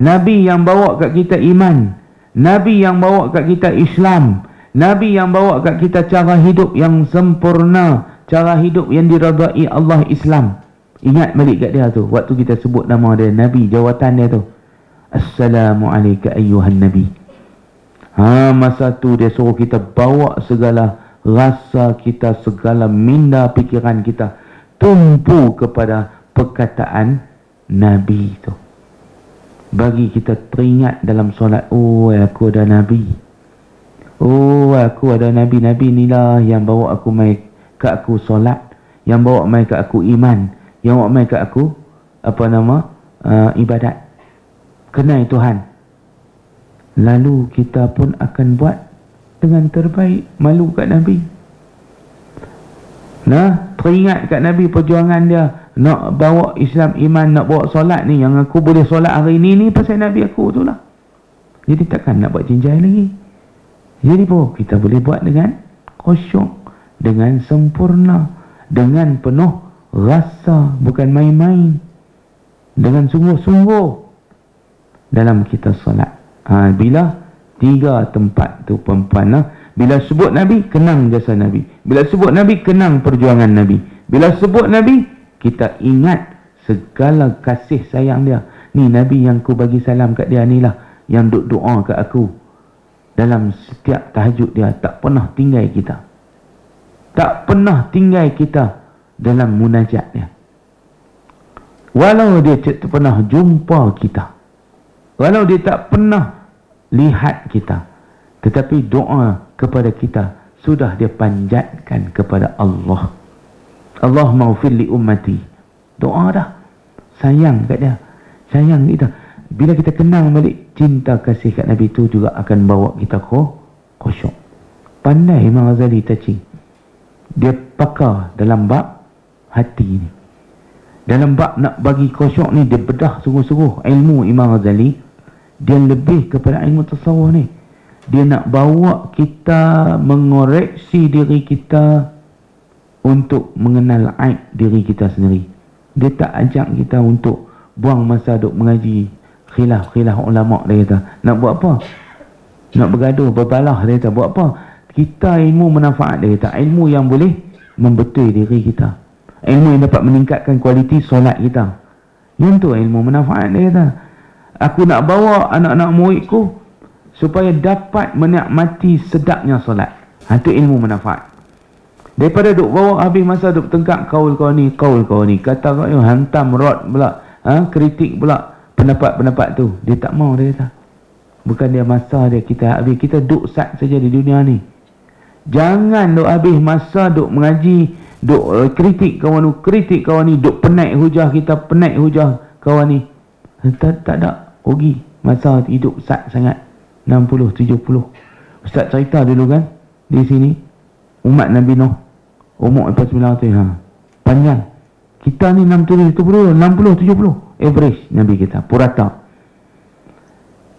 Nabi yang bawa kat kita iman, Nabi yang bawa kat kita Islam, Nabi yang bawa kat kita cara hidup yang sempurna, cara hidup yang diridai Allah, Islam. Ingat balik kat dia tu, waktu kita sebut nama dia Nabi, jawatan dia tu, Assalamualaikum ayyuhan Nabi. Masa tu dia suruh kita bawa segala rasa kita, segala minda fikiran kita tumpu kepada perkataan Nabi tu. Bagi kita teringat dalam solat, oh aku ada Nabi, oh aku ada Nabi. Nabi inilah yang bawa aku mai ke aku solat, yang bawa mai ke aku iman, yang bawa mai ke aku ibadat. Kenal Tuhan. Lalu kita pun akan buat dengan terbaik. Malu kat Nabi. Teringat kat Nabi perjuangan dia nak bawa Islam, iman, nak bawa solat ni. Yang aku boleh solat hari ni pasal Nabi aku tu lah. Jadi takkan nak buat cincai lagi. Jadi kita boleh buat dengan khusyuk, dengan sempurna, dengan penuh rasa, bukan main-main, dengan sungguh-sungguh dalam kita solat. Bila 3 tempat tu perempuan, bila sebut Nabi, kenang jasa Nabi. Bila sebut Nabi, kenang perjuangan Nabi. Bila sebut Nabi, kita ingat segala kasih sayang dia. Ni Nabi yang ku bagi salam kat dia ni lah, yang duk doa kat aku dalam setiap tahajud dia. Tak pernah tinggal kita, tak pernah tinggal kita dalam munajat dia. Walau dia tak pernah jumpa kita, walau dia tak pernah lihat kita, tetapi doa kepada kita sudah dia panjatkan kepada Allah. Allahumma ghfir li ummati. Doa dah. Sayang kat dia, sayang kita. Bila kita kenal balik cinta kasih kat Nabi tu, juga akan bawa kita khusyuk. Pandai Imam Ghazali touching. Dia pakar dalam bab hati ni. Dalam bab nak bagi khusyuk ni, dia bedah sungguh-sungguh. Ilmu Imam Ghazali dia lebih kepada ilmu tasawuf ni. Dia nak bawa kita mengoreksi diri kita untuk mengenal aib diri kita sendiri. Dia tak ajak kita untuk buang masa duk mengaji khilaf ulama'. Dia kata nak buat apa? Nak bergaduh, berbalah. Dia kata buat apa? Kita ilmu manfaat. Dia kata ilmu yang boleh membetul diri kita, ilmu yang dapat meningkatkan kualiti solat kita. Yang tu ilmu manfaat. Dia kata aku nak bawa anak-anak muridku supaya dapat menikmati sedapnya solat. Itu ilmu manfaat. Daripada duk bawa habis masa duk tengkak kaul kau ni, kata kau ni, hantam rod pula, kritik pula pendapat-pendapat tu. Dia tak mau, dia kata. Bukan dia masa dia kita habis, kita duk sat saja di dunia ni. Jangan duk habis masa duk mengaji, duk kritik kawan ni, duk penat hujah kita, penat hujah kawan ni. Tak ada. Rugi masa hidup sat sangat. 60, 70. Ustaz cerita dulu kan, di sini umat Nabi Nuh umur 49 tahun. Panjang. Kita ni 60, 70 average Nabi kita, purata.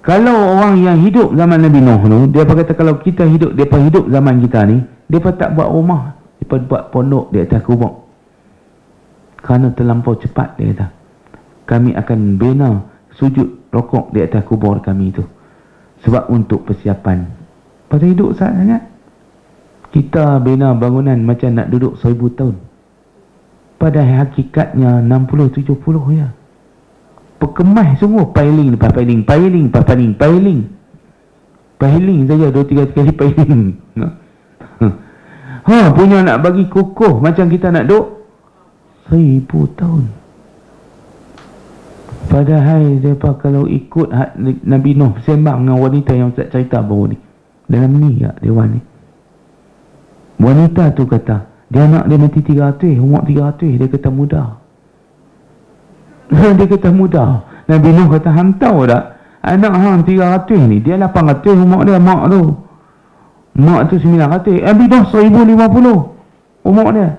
Kalau orang yang hidup zaman Nabi Nuh tu, dia kata kalau kita hidup, depa hidup zaman kita ni, depa tak buat rumah, depa buat pondok di atas kubur. Kerana terlampau cepat, dia kata. Kami akan bina sujud rokok di atas kubur kami itu, sebab untuk persiapan pada hidup saat sangat. Kita bina bangunan macam nak duduk 1000 tahun, pada hakikatnya 60-70 ya. Perkemas sungguh, piling lepas piling, piling saja 2-3 kali piling. Punya nak bagi kukuh macam kita nak duduk 1000 tahun. Padahal mereka kalau ikut Nabi Nuh sembang dengan wanita yang Ustaz cerita baru ni, dalam ni ya, dewan ni, wanita tu kata dia anak dia mati 300, umur 300. Dia kata muda. Dia kata muda. Nabi Nuh kata hang tahu tak, anak hang 300 ni, dia 800 umur dia, mak tu 900. Nabi Nuh 1050 umur dia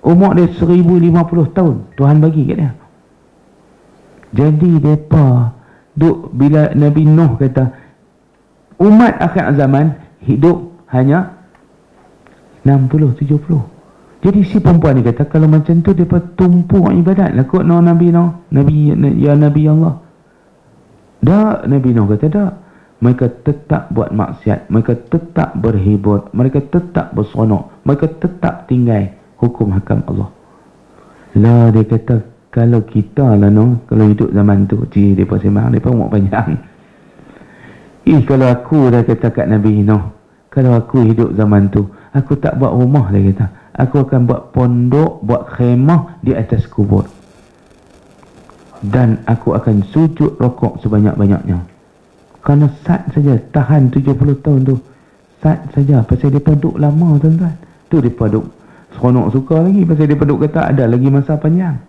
1050 tahun Tuhan bagi kat dia. Jadi mereka duk, bila Nabi Nuh kata Umat akhir zaman hidup hanya 60-70. Jadi si perempuan ni kata, kalau macam tu dia tumpuk ibadat lah kot Nabi Allah. Tak, Nabi Nuh kata tak. Mereka tetap buat maksiat, mereka tetap berhibur, mereka tetap berseronok, mereka tetap tinggal hukum hakam Allah. Lah dia kata, kalau kita lah kalau hidup zaman tu, mereka sembang, mereka umur panjang. Kalau aku dah kata kat Nabi Nuh, kalau aku hidup zaman tu, aku tak buat rumah, dia kata. Aku akan buat pondok, buat khemah di atas kubur. Dan aku akan sujud rokok sebanyak-banyaknya. Kerana sat saja, tahan 70 tahun tu. Sat saja, pasal dia duduk lama tuan-tuan. Tu dia duduk seronok suka lagi, pasal dia duduk kata ada lagi masa panjang.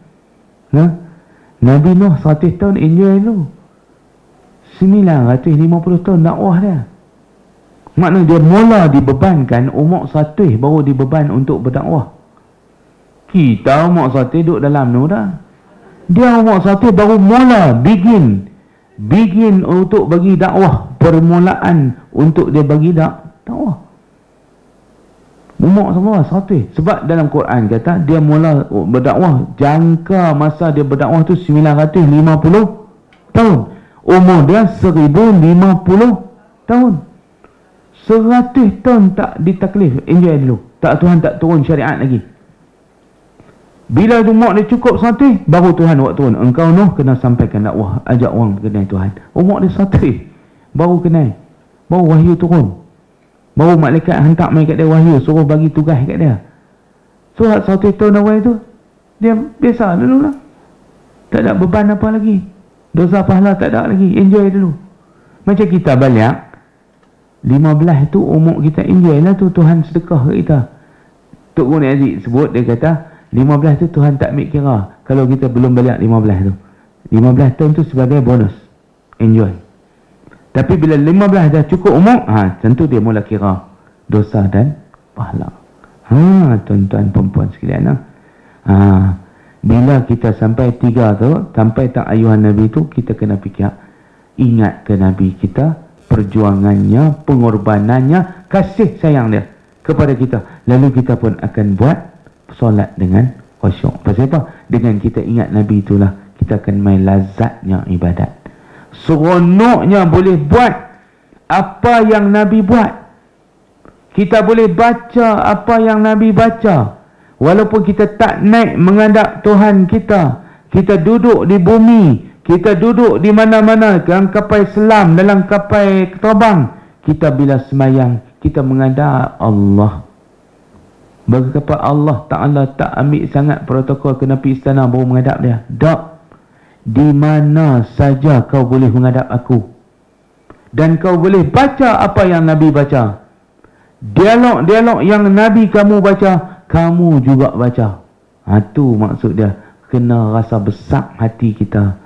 Nabi Nuh 100 tahun enjoy tu. 950 tahun dakwah dia. Maknanya dia mula dibebankan umur 100 baru dibeban untuk berdakwah. Kita umur 100 duduk dalam tu dah. Dia umur 100 baru mula begin untuk bagi dakwah, permulaan untuk dia bagi dakwah. Umur sama 100. Sebab dalam Quran kata dia mula berdakwah, jangka masa dia berdakwah tu 950 tahun. Umur dia 1050 tahun. 100 tahun tak ditaklif, enjoy dulu. Tuhan tak turun syariat lagi. Bila umur dia cukup 100, baru Tuhan buat turun. Engkau Nuh kena sampaikan dakwah, ajak orang kenal Tuhan. Umur dia 100, baru kenal. Baru wahyu turun. Baru malaikat hantar kat dia wahyu, suruh bagi tugas kat dia. So 100 tahun awal tu, dia biasa dulu lah. Tak ada beban apa lagi. Dosa pahala tak ada lagi, enjoy dulu. Macam kita balik 15 tu umur kita enjoy lah tu, Tuhan sedekah kat kita. Tok Guru Aziz sebut, dia kata 15 tu Tuhan tak ambil kira kalau kita belum balik 15 tu. 15 tahun tu sebagai bonus, enjoy. Tapi bila 15 dah cukup umur, tentu dia mula kira dosa dan pahala. Tuan-tuan perempuan sekalian, bila kita sampai 3 tu, sampai tak ayuhan Nabi tu, kita kena fikir, ingat ke Nabi kita, perjuangannya, pengorbanannya, kasih sayang dia kepada kita. Lalu kita pun akan buat solat dengan khusyuk. Pasal apa? Dengan kita ingat Nabi itulah kita akan main lazatnya ibadat. Seronoknya boleh buat apa yang Nabi buat. Kita boleh baca apa yang Nabi baca. Walaupun kita tak naik menghadap Tuhan kita. Kita duduk di bumi. Kita duduk di mana-mana. Dalam kapal selam, dalam kapal terbang. Kita bila semayang, kita menghadap Allah. Bagaimana Allah Ta'ala tak ambil sangat protokol kena pergi istana baru menghadap dia. Tak. Di mana saja kau boleh menghadap aku. Dan kau boleh baca apa yang Nabi baca. Dialog-dialog yang Nabi kamu baca, kamu juga baca. Itu maksud dia. Kena rasa besar hati kita.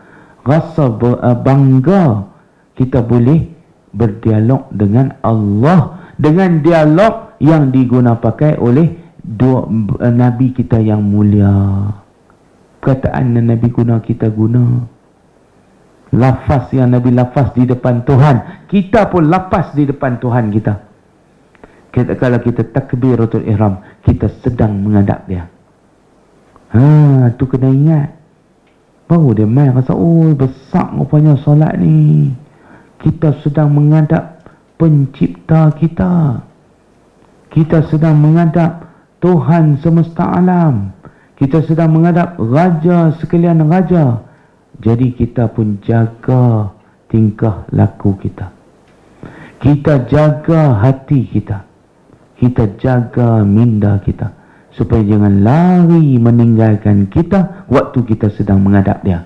Rasa bangga kita boleh berdialog dengan Allah. Dengan dialog yang diguna pakai oleh Nabi kita yang mulia. Perkataan yang Nabi guna, kita guna. Lafaz yang Nabi lafaz di depan Tuhan, kita pun lafaz di depan Tuhan kita. Kalau kita takbiratul ihram, kita sedang menghadap dia. Tu kena ingat. Baru dia main rasa, besar rupanya solat ni. Kita sedang menghadap pencipta kita. Kita sedang menghadap Tuhan semesta alam. Kita sedang menghadap Raja sekalian Raja. Jadi kita pun jaga tingkah laku kita. Kita jaga hati kita. Kita jaga minda kita. Supaya jangan lari meninggalkan kita waktu kita sedang menghadap dia.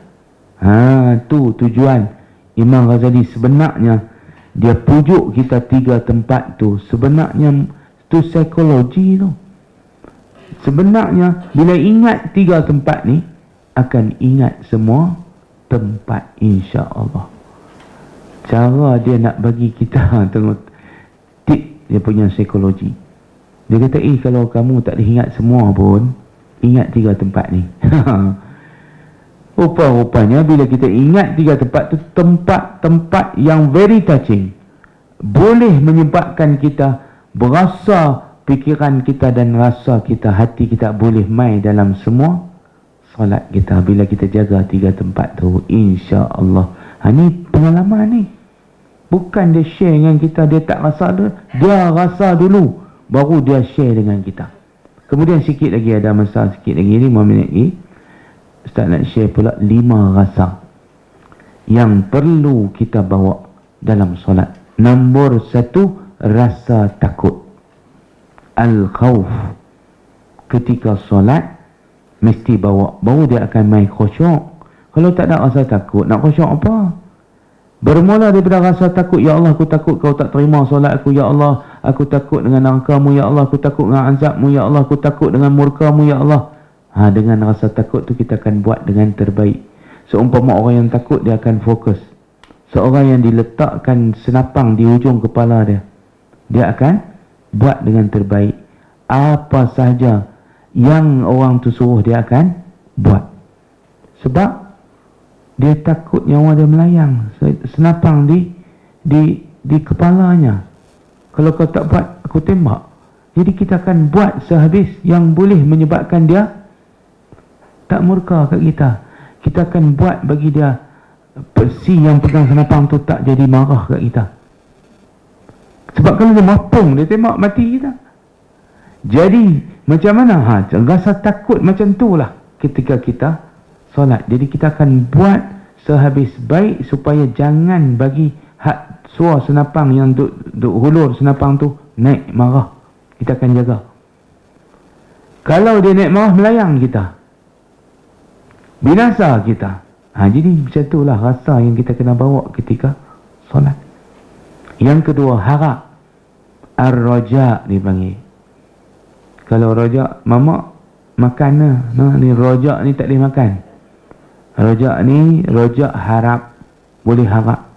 Tu tujuan Imam Ghazali sebenarnya. Dia pujuk kita 3 tempat tu. Sebenarnya tu psikologi tu. Sebenarnya bila ingat 3 tempat ni, akan ingat semua tempat, insya-Allah. Cara dia nak bagi kita tengok tip dia punya psikologi. Dia kata, kalau kamu tak diingat semua pun, ingat 3 tempat ni. Rupa-rupanya bila kita ingat 3 tempat tu, tempat-tempat yang very touching, boleh menyebabkan kita berasa fikiran kita dan rasa kita, hati kita boleh mai dalam semua solat kita bila kita jaga 3 tempat tu, insya-Allah. Ni pengalaman ni. Bukan dia share dengan kita, dia tak rasa dia rasa dulu baru dia share dengan kita. Kemudian sikit lagi, ada masa sikit lagi, 5 minit lagi, Ustaz nak share pula 5 rasa yang perlu kita bawa dalam solat. Nombor 1, rasa takut. Al-khawf. Ketika solat mesti bawa, baru dia akan main khusyuk. Kalau tak ada rasa takut, nak khusyuk apa? Bermula daripada rasa takut, ya Allah aku takut kau tak terima solat aku, ya Allah aku takut dengan neraka-Mu, ya Allah aku takut dengan azab-Mu, ya Allah aku takut dengan murka-Mu, ya Allah. Dengan rasa takut tu kita akan buat dengan terbaik. Seumpama orang yang takut, dia akan fokus. Seorang yang diletakkan senapang di hujung kepala dia, dia akan buat dengan terbaik. Apa sahaja yang orang tu suruh, dia akan buat. Sebab dia takut nyawa dia melayang, senapang di kepalanya. Kalau kau tak buat, aku tembak. Jadi kita akan buat sehabis yang boleh menyebabkan dia tak murka kat kita. Kita akan buat bagi dia, si yang pegang senapang tu tak jadi marah kat kita. Sebab kalau dia mapung, dia tembak mati kita. Jadi macam mana? Rasa takut macam tu lah ketika kita solat. Jadi kita akan buat sehabis baik supaya jangan bagi suara senapang yang duk hulur senapang tu naik marah. Kita akan jaga. Kalau dia naik marah, melayang kita, binasa kita. Jadi macam itulah rasa yang kita kena bawa ketika solat. Yang kedua, harap. Ar-raja dipanggil. Kalau raja, mamak makan lah. Ni raja ni tak boleh makan. Raja ni, raja harap. Boleh harap.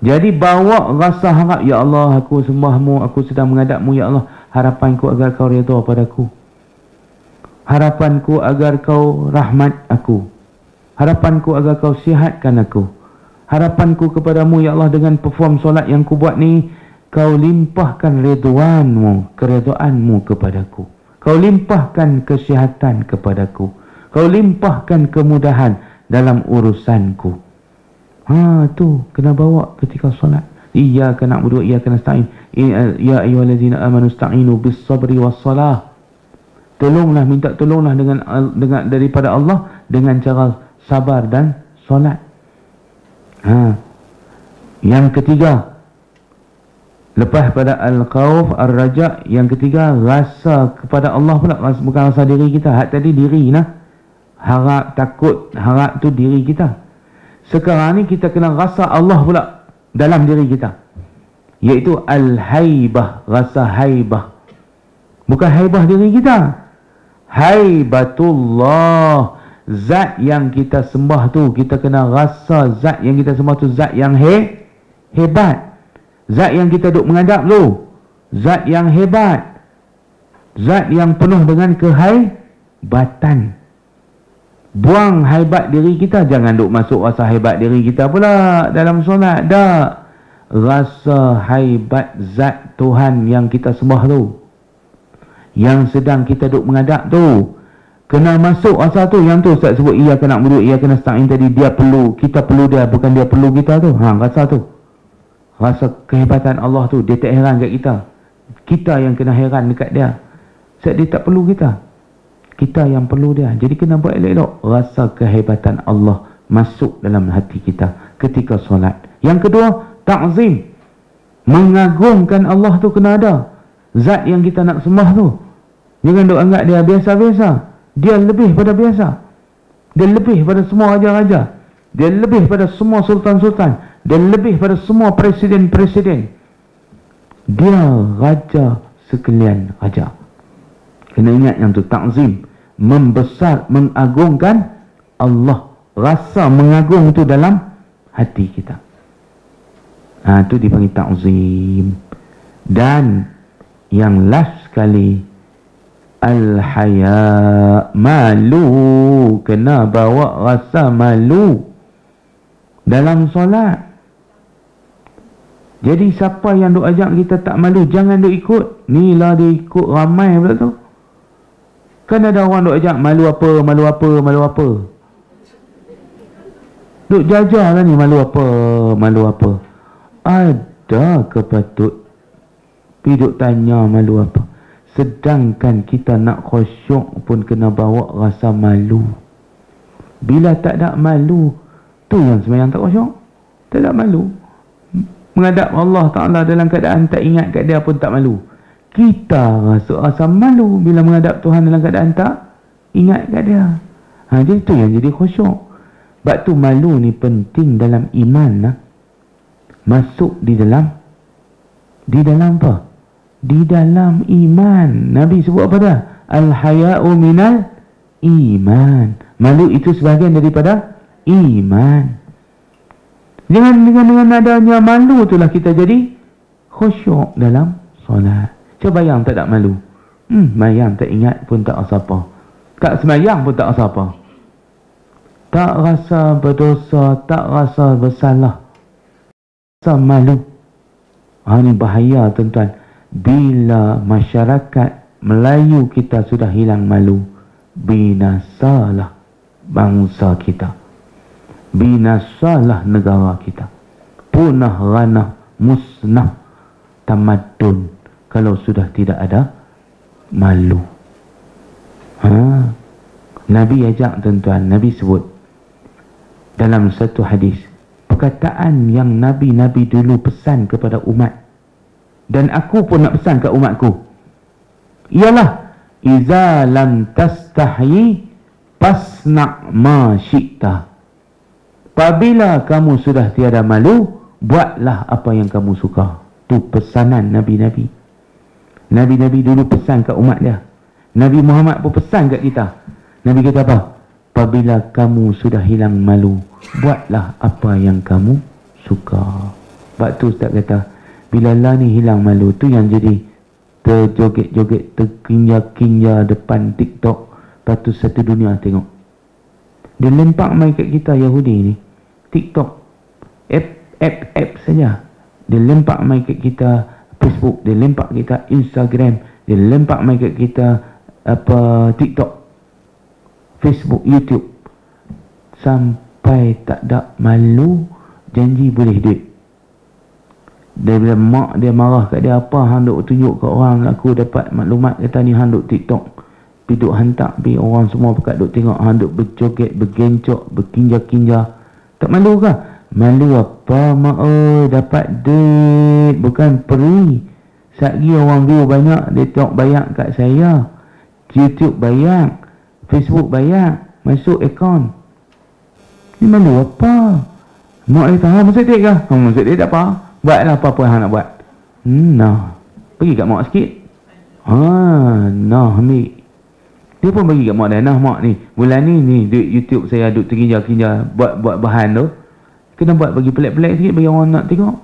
Jadi bawa rasa harap. Ya Allah, aku sembah-Mu, aku sedang menghadap-Mu, ya Allah. Harapanku agar Kau redha padaku. Harapanku agar Kau rahmat aku. Harapanku agar Kau sihatkan aku. Harapanku kepadamu, ya Allah, dengan perform solat yang ku buat ni, Kau limpahkan ridwan-Mu, keredaanmu kepadaku. Kau limpahkan kesihatan kepadaku. Kau limpahkan kemudahan dalam urusanku. Tu kena bawa ketika solat. Iyyaka na'budu wa iyyaka nasta'in. Ya ayyuhallazina amanu ista'inu bis sabri was salah. Tolonglah, minta tolonglah dengan daripada Allah dengan cara sabar dan solat. Yang ketiga, lepas pada al-khawf, ar-raja, yang ketiga rasa kepada Allah pula. Bukan rasa diri kita. Hak tadi diri nah. Harap, takut, harap tu diri kita. Sekarang ni kita kena rasa Allah pula dalam diri kita, iaitu al-haibah, rasa haibah. Bukan haibah diri kita, haibatullah, zat yang kita sembah tu. Kita kena rasa zat yang kita sembah tu zat yang hebat. Zat yang kita duk menghadap tu zat yang hebat, zat yang penuh dengan kehaibatan. Buang haibat diri kita. Jangan duk masuk rasa haibat diri kita pula dalam solat. Tak. Rasa haibat zat Tuhan yang kita sembah tu, yang sedang kita duk menghadap tu, kena masuk rasa tu. Yang tu Ustaz sebut iyyaka na'budu wa iyyaka nasta'in tadi. Dia perlu, kita perlu dia, bukan dia perlu kita tu. Rasa tu, rasa kehebatan Allah tu. Dia tak heran kat kita, kita yang kena heran dekat dia. Sebab dia tak perlu kita, kita yang perlu dia. Jadi kena buat elok-elok. Rasa kehebatan Allah masuk dalam hati kita ketika solat. Yang kedua, ta'zim. Mengagungkan Allah tu kena ada. Zat yang kita nak sembah tu, jangan duk anggap dia biasa-biasa. Dia lebih pada biasa. Dia lebih pada semua raja-raja. Dia lebih pada semua sultan-sultan. Dia lebih pada semua presiden-presiden. Dia raja sekalian raja. Kena ingat yang tu, ta'zim. Membesar, mengagungkan Allah. Rasa mengagung tu dalam hati kita. Tu dipanggil ta'zim. Dan yang last sekali, al-haya, malu. Kena bawa rasa malu dalam solat. Jadi siapa yang duk ajak kita tak malu, jangan duk ikut. Ni lah dia ikut ramai pula tu. Kan ada orang duk ajak malu apa, malu apa, malu apa. Duk jajar lah ni, malu apa, malu apa. Ada ke patut pergi duk tanya malu apa? Sedangkan kita nak khusyuk pun kena bawa rasa malu. Bila tak ada malu, tu yang sembahyang tak khusyuk. Tak ada malu. Menghadap Allah Ta'ala dalam keadaan tak ingat kat dia pun tak malu. Kita rasa malu bila menghadap Tuhan dalam keadaan tak ingat kat dia. Jadi tu yang jadi khusyuk. Sebab tu malu ni penting dalam iman lah. Masuk di dalam apa? Di dalam iman. Nabi sebut apa dah? Al-haya'u minal iman. Malu itu sebahagian daripada iman. Dengan adanya malu itulah kita jadi khusyuk dalam solat. Cuba bayang tak ada malu. Bayang tak ingat pun tak rasa apa. Tak semayang pun tak rasa apa. Tak rasa berdosa, tak rasa bersalah. Rasa malu. Ini bahaya tuan-tuan. Bila masyarakat Melayu kita sudah hilang malu, binasalah bangsa kita. Binasalah negara kita. Punah ranah, musnah tamadun kalau sudah tidak ada malu. Nabi ajak tuan-tuan, Nabi sebut dalam satu hadis, perkataan yang Nabi dulu pesan kepada umat, dan aku pun nak pesan ke umatku, ialah iza lam tastahi fasna' ma syi'ta. Apabila kamu sudah tiada malu, buatlah apa yang kamu suka. Tu pesanan Nabi-Nabi. Nabi-Nabi dulu pesan kat umat dia. Nabi Muhammad pun pesan kat kita. Nabi kata apa? Apabila kamu sudah hilang malu, buatlah apa yang kamu suka. Sebab tu Ustaz kata, bila lah ni hilang malu, tu yang jadi terjoget-joget, terkinja-kinja depan TikTok. Lepas tu satu dunia tengok. Dia lempak main kat kita Yahudi ni TikTok, app saja. Dia lempak main kat kita Facebook, dia lempak kita Instagram, dia lempak main kat kita TikTok, Facebook, YouTube, sampai tak ada malu, janji boleh duit. Dia bila mak dia marah kat dia, apa hang duk tunjuk kat orang, aku dapat maklumat kata ni hang duk TikTok, pergi duk hantar, pergi orang semua pekat duk tengok hang duk berjoget, bergencok, berkinja-kinja. Tak malu ke? Malu apa mak? Dapat duit, bukan peri. Satgi orang view banyak, dia tengok bayar kat saya. YouTube bayar, Facebook bayar, masuk akaun. Ni malu apa? Mak dia tahu masuk duit ke? Masuk duit tak apa. Buatlah apa-apa yang nak buat. Nah, pergi kat mak sikit. Nah, ambil. Dia pun bagi kat mak dia, nah mak ni, bulan ni duit YouTube saya duk terkinja-kinja buat bahan tu. Kena buat bagi pelik-pelik sikit bagi orang nak tengok.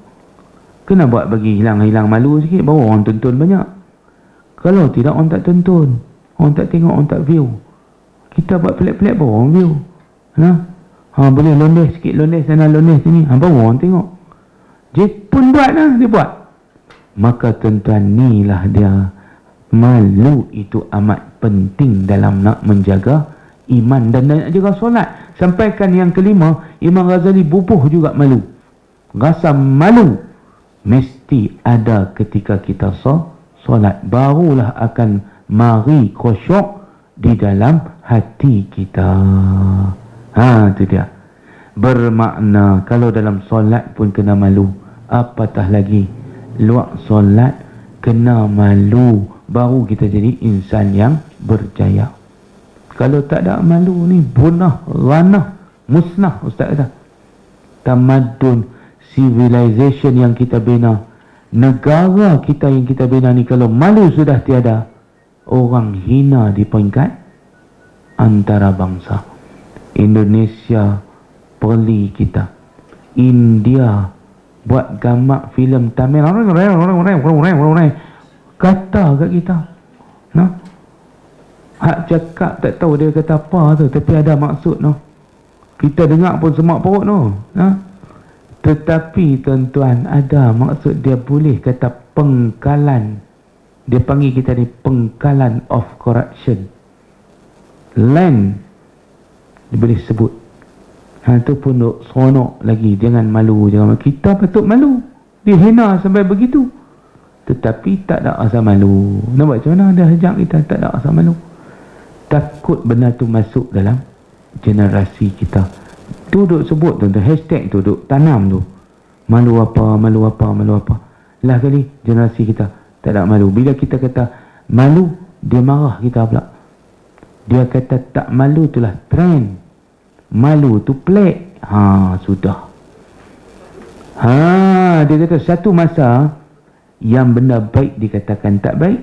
Kena buat bagi hilang-hilang malu sikit, baru orang tonton banyak. Kalau tidak, orang tak tonton, orang tak tengok, orang tak view. Kita buat pelik-pelik baru orang view. Boleh londes sikit, londes sana, londes sini, baru orang tengok. Dia pun buat lah, dia buat. Maka tuan-tuan, inilah dia. Malu itu amat penting dalam nak menjaga iman dan nak jaga solat. Sampaikan yang kelima, Imam Ghazali bubuh juga malu. Rasa malu mesti ada ketika kita solat. Barulah akan mari khusyuk di dalam hati kita. Itu dia. Bermakna kalau dalam solat pun kena malu, apatah lagi luar solat kena malu, baru kita jadi insan yang berjaya. Kalau tak ada malu ni, punah, ranah, musnah Ustaz kata. Tamadun, civilization yang kita bina, negara kita yang kita bina ni, kalau malu sudah tiada, orang hina di peringkat antara bangsa. Indonesia perli kita, India buat gambar filem Tamil, kata kat kita, hak cakap tak tahu dia kata apa tu, tapi ada maksud no. Kita dengar pun semak perut no. Tetapi tuan-tuan, ada maksud dia boleh kata pengkalan. Dia panggil kita ni pengkalan of corruption. Land dia boleh sebut. Tu pun duk seronok lagi. Jangan malu, jangan malu. Kita patut malu. Dia hina sampai begitu. Tetapi tak ada rasa malu. Nampak macam mana dia hajak kita tak ada rasa malu. Takut benda tu masuk dalam generasi kita. Tu duk sebut tu, hashtag tu duk tanam tu. Malu apa, malu apa, malu apa. Lah kali generasi kita tak ada malu. Bila kita kata malu, dia marah kita pula. Dia kata tak malu itulah trend. Malu tu pelik. Sudah. Dia kata satu masa yang benda baik dikatakan tak baik,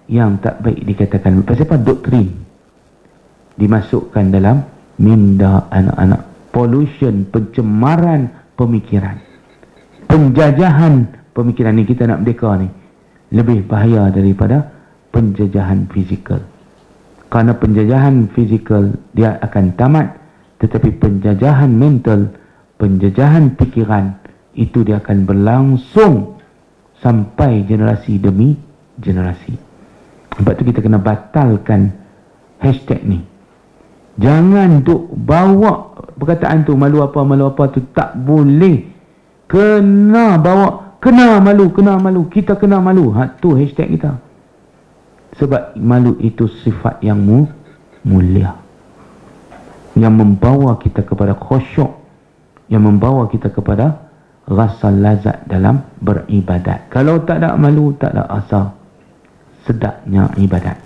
yang tak baik dikatakan. Pasal apa? Doktrin dimasukkan dalam minda anak-anak. Pollution, pencemaran pemikiran, penjajahan pemikiran ni. Kita nak merdeka ni lebih bahaya daripada penjajahan fizikal. Kerana penjajahan fizikal dia akan tamat, tetapi penjajahan mental, penjajahan pikiran itu dia akan berlangsung sampai generasi demi generasi. Sebab tu kita kena batalkan hashtag ni. Jangan duk bawa perkataan tu malu apa tu, tak boleh. Kena bawa, kena malu. Kita kena malu. Tu hashtag kita. Sebab malu itu sifat yang mulia, yang membawa kita kepada khusyuk, yang membawa kita kepada rasa lazat dalam beribadat. Kalau tak ada malu, tak ada rasa sedapnya ibadat,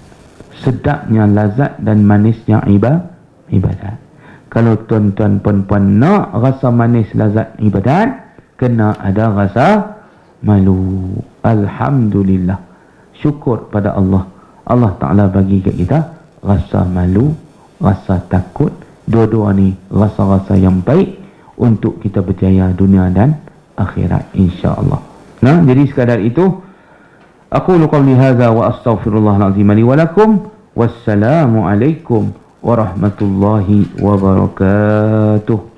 sedapnya lazat dan manisnya ibadat. Kalau tuan-tuan puan-puan nak rasa manis lazat ibadat, kena ada rasa malu. Alhamdulillah, syukur pada Allah. Allah Ta'ala bagi kat kita rasa malu, rasa takut. Dua-dua ni rasa-rasa yang baik untuk kita berjaya dunia dan akhirat, insya-Allah. Nah, jadi sekadar itu. Aku qawli hadza wa astaghfirullahal azim li wa lakum. Wassalamu alaikum warahmatullahi wabarakatuh.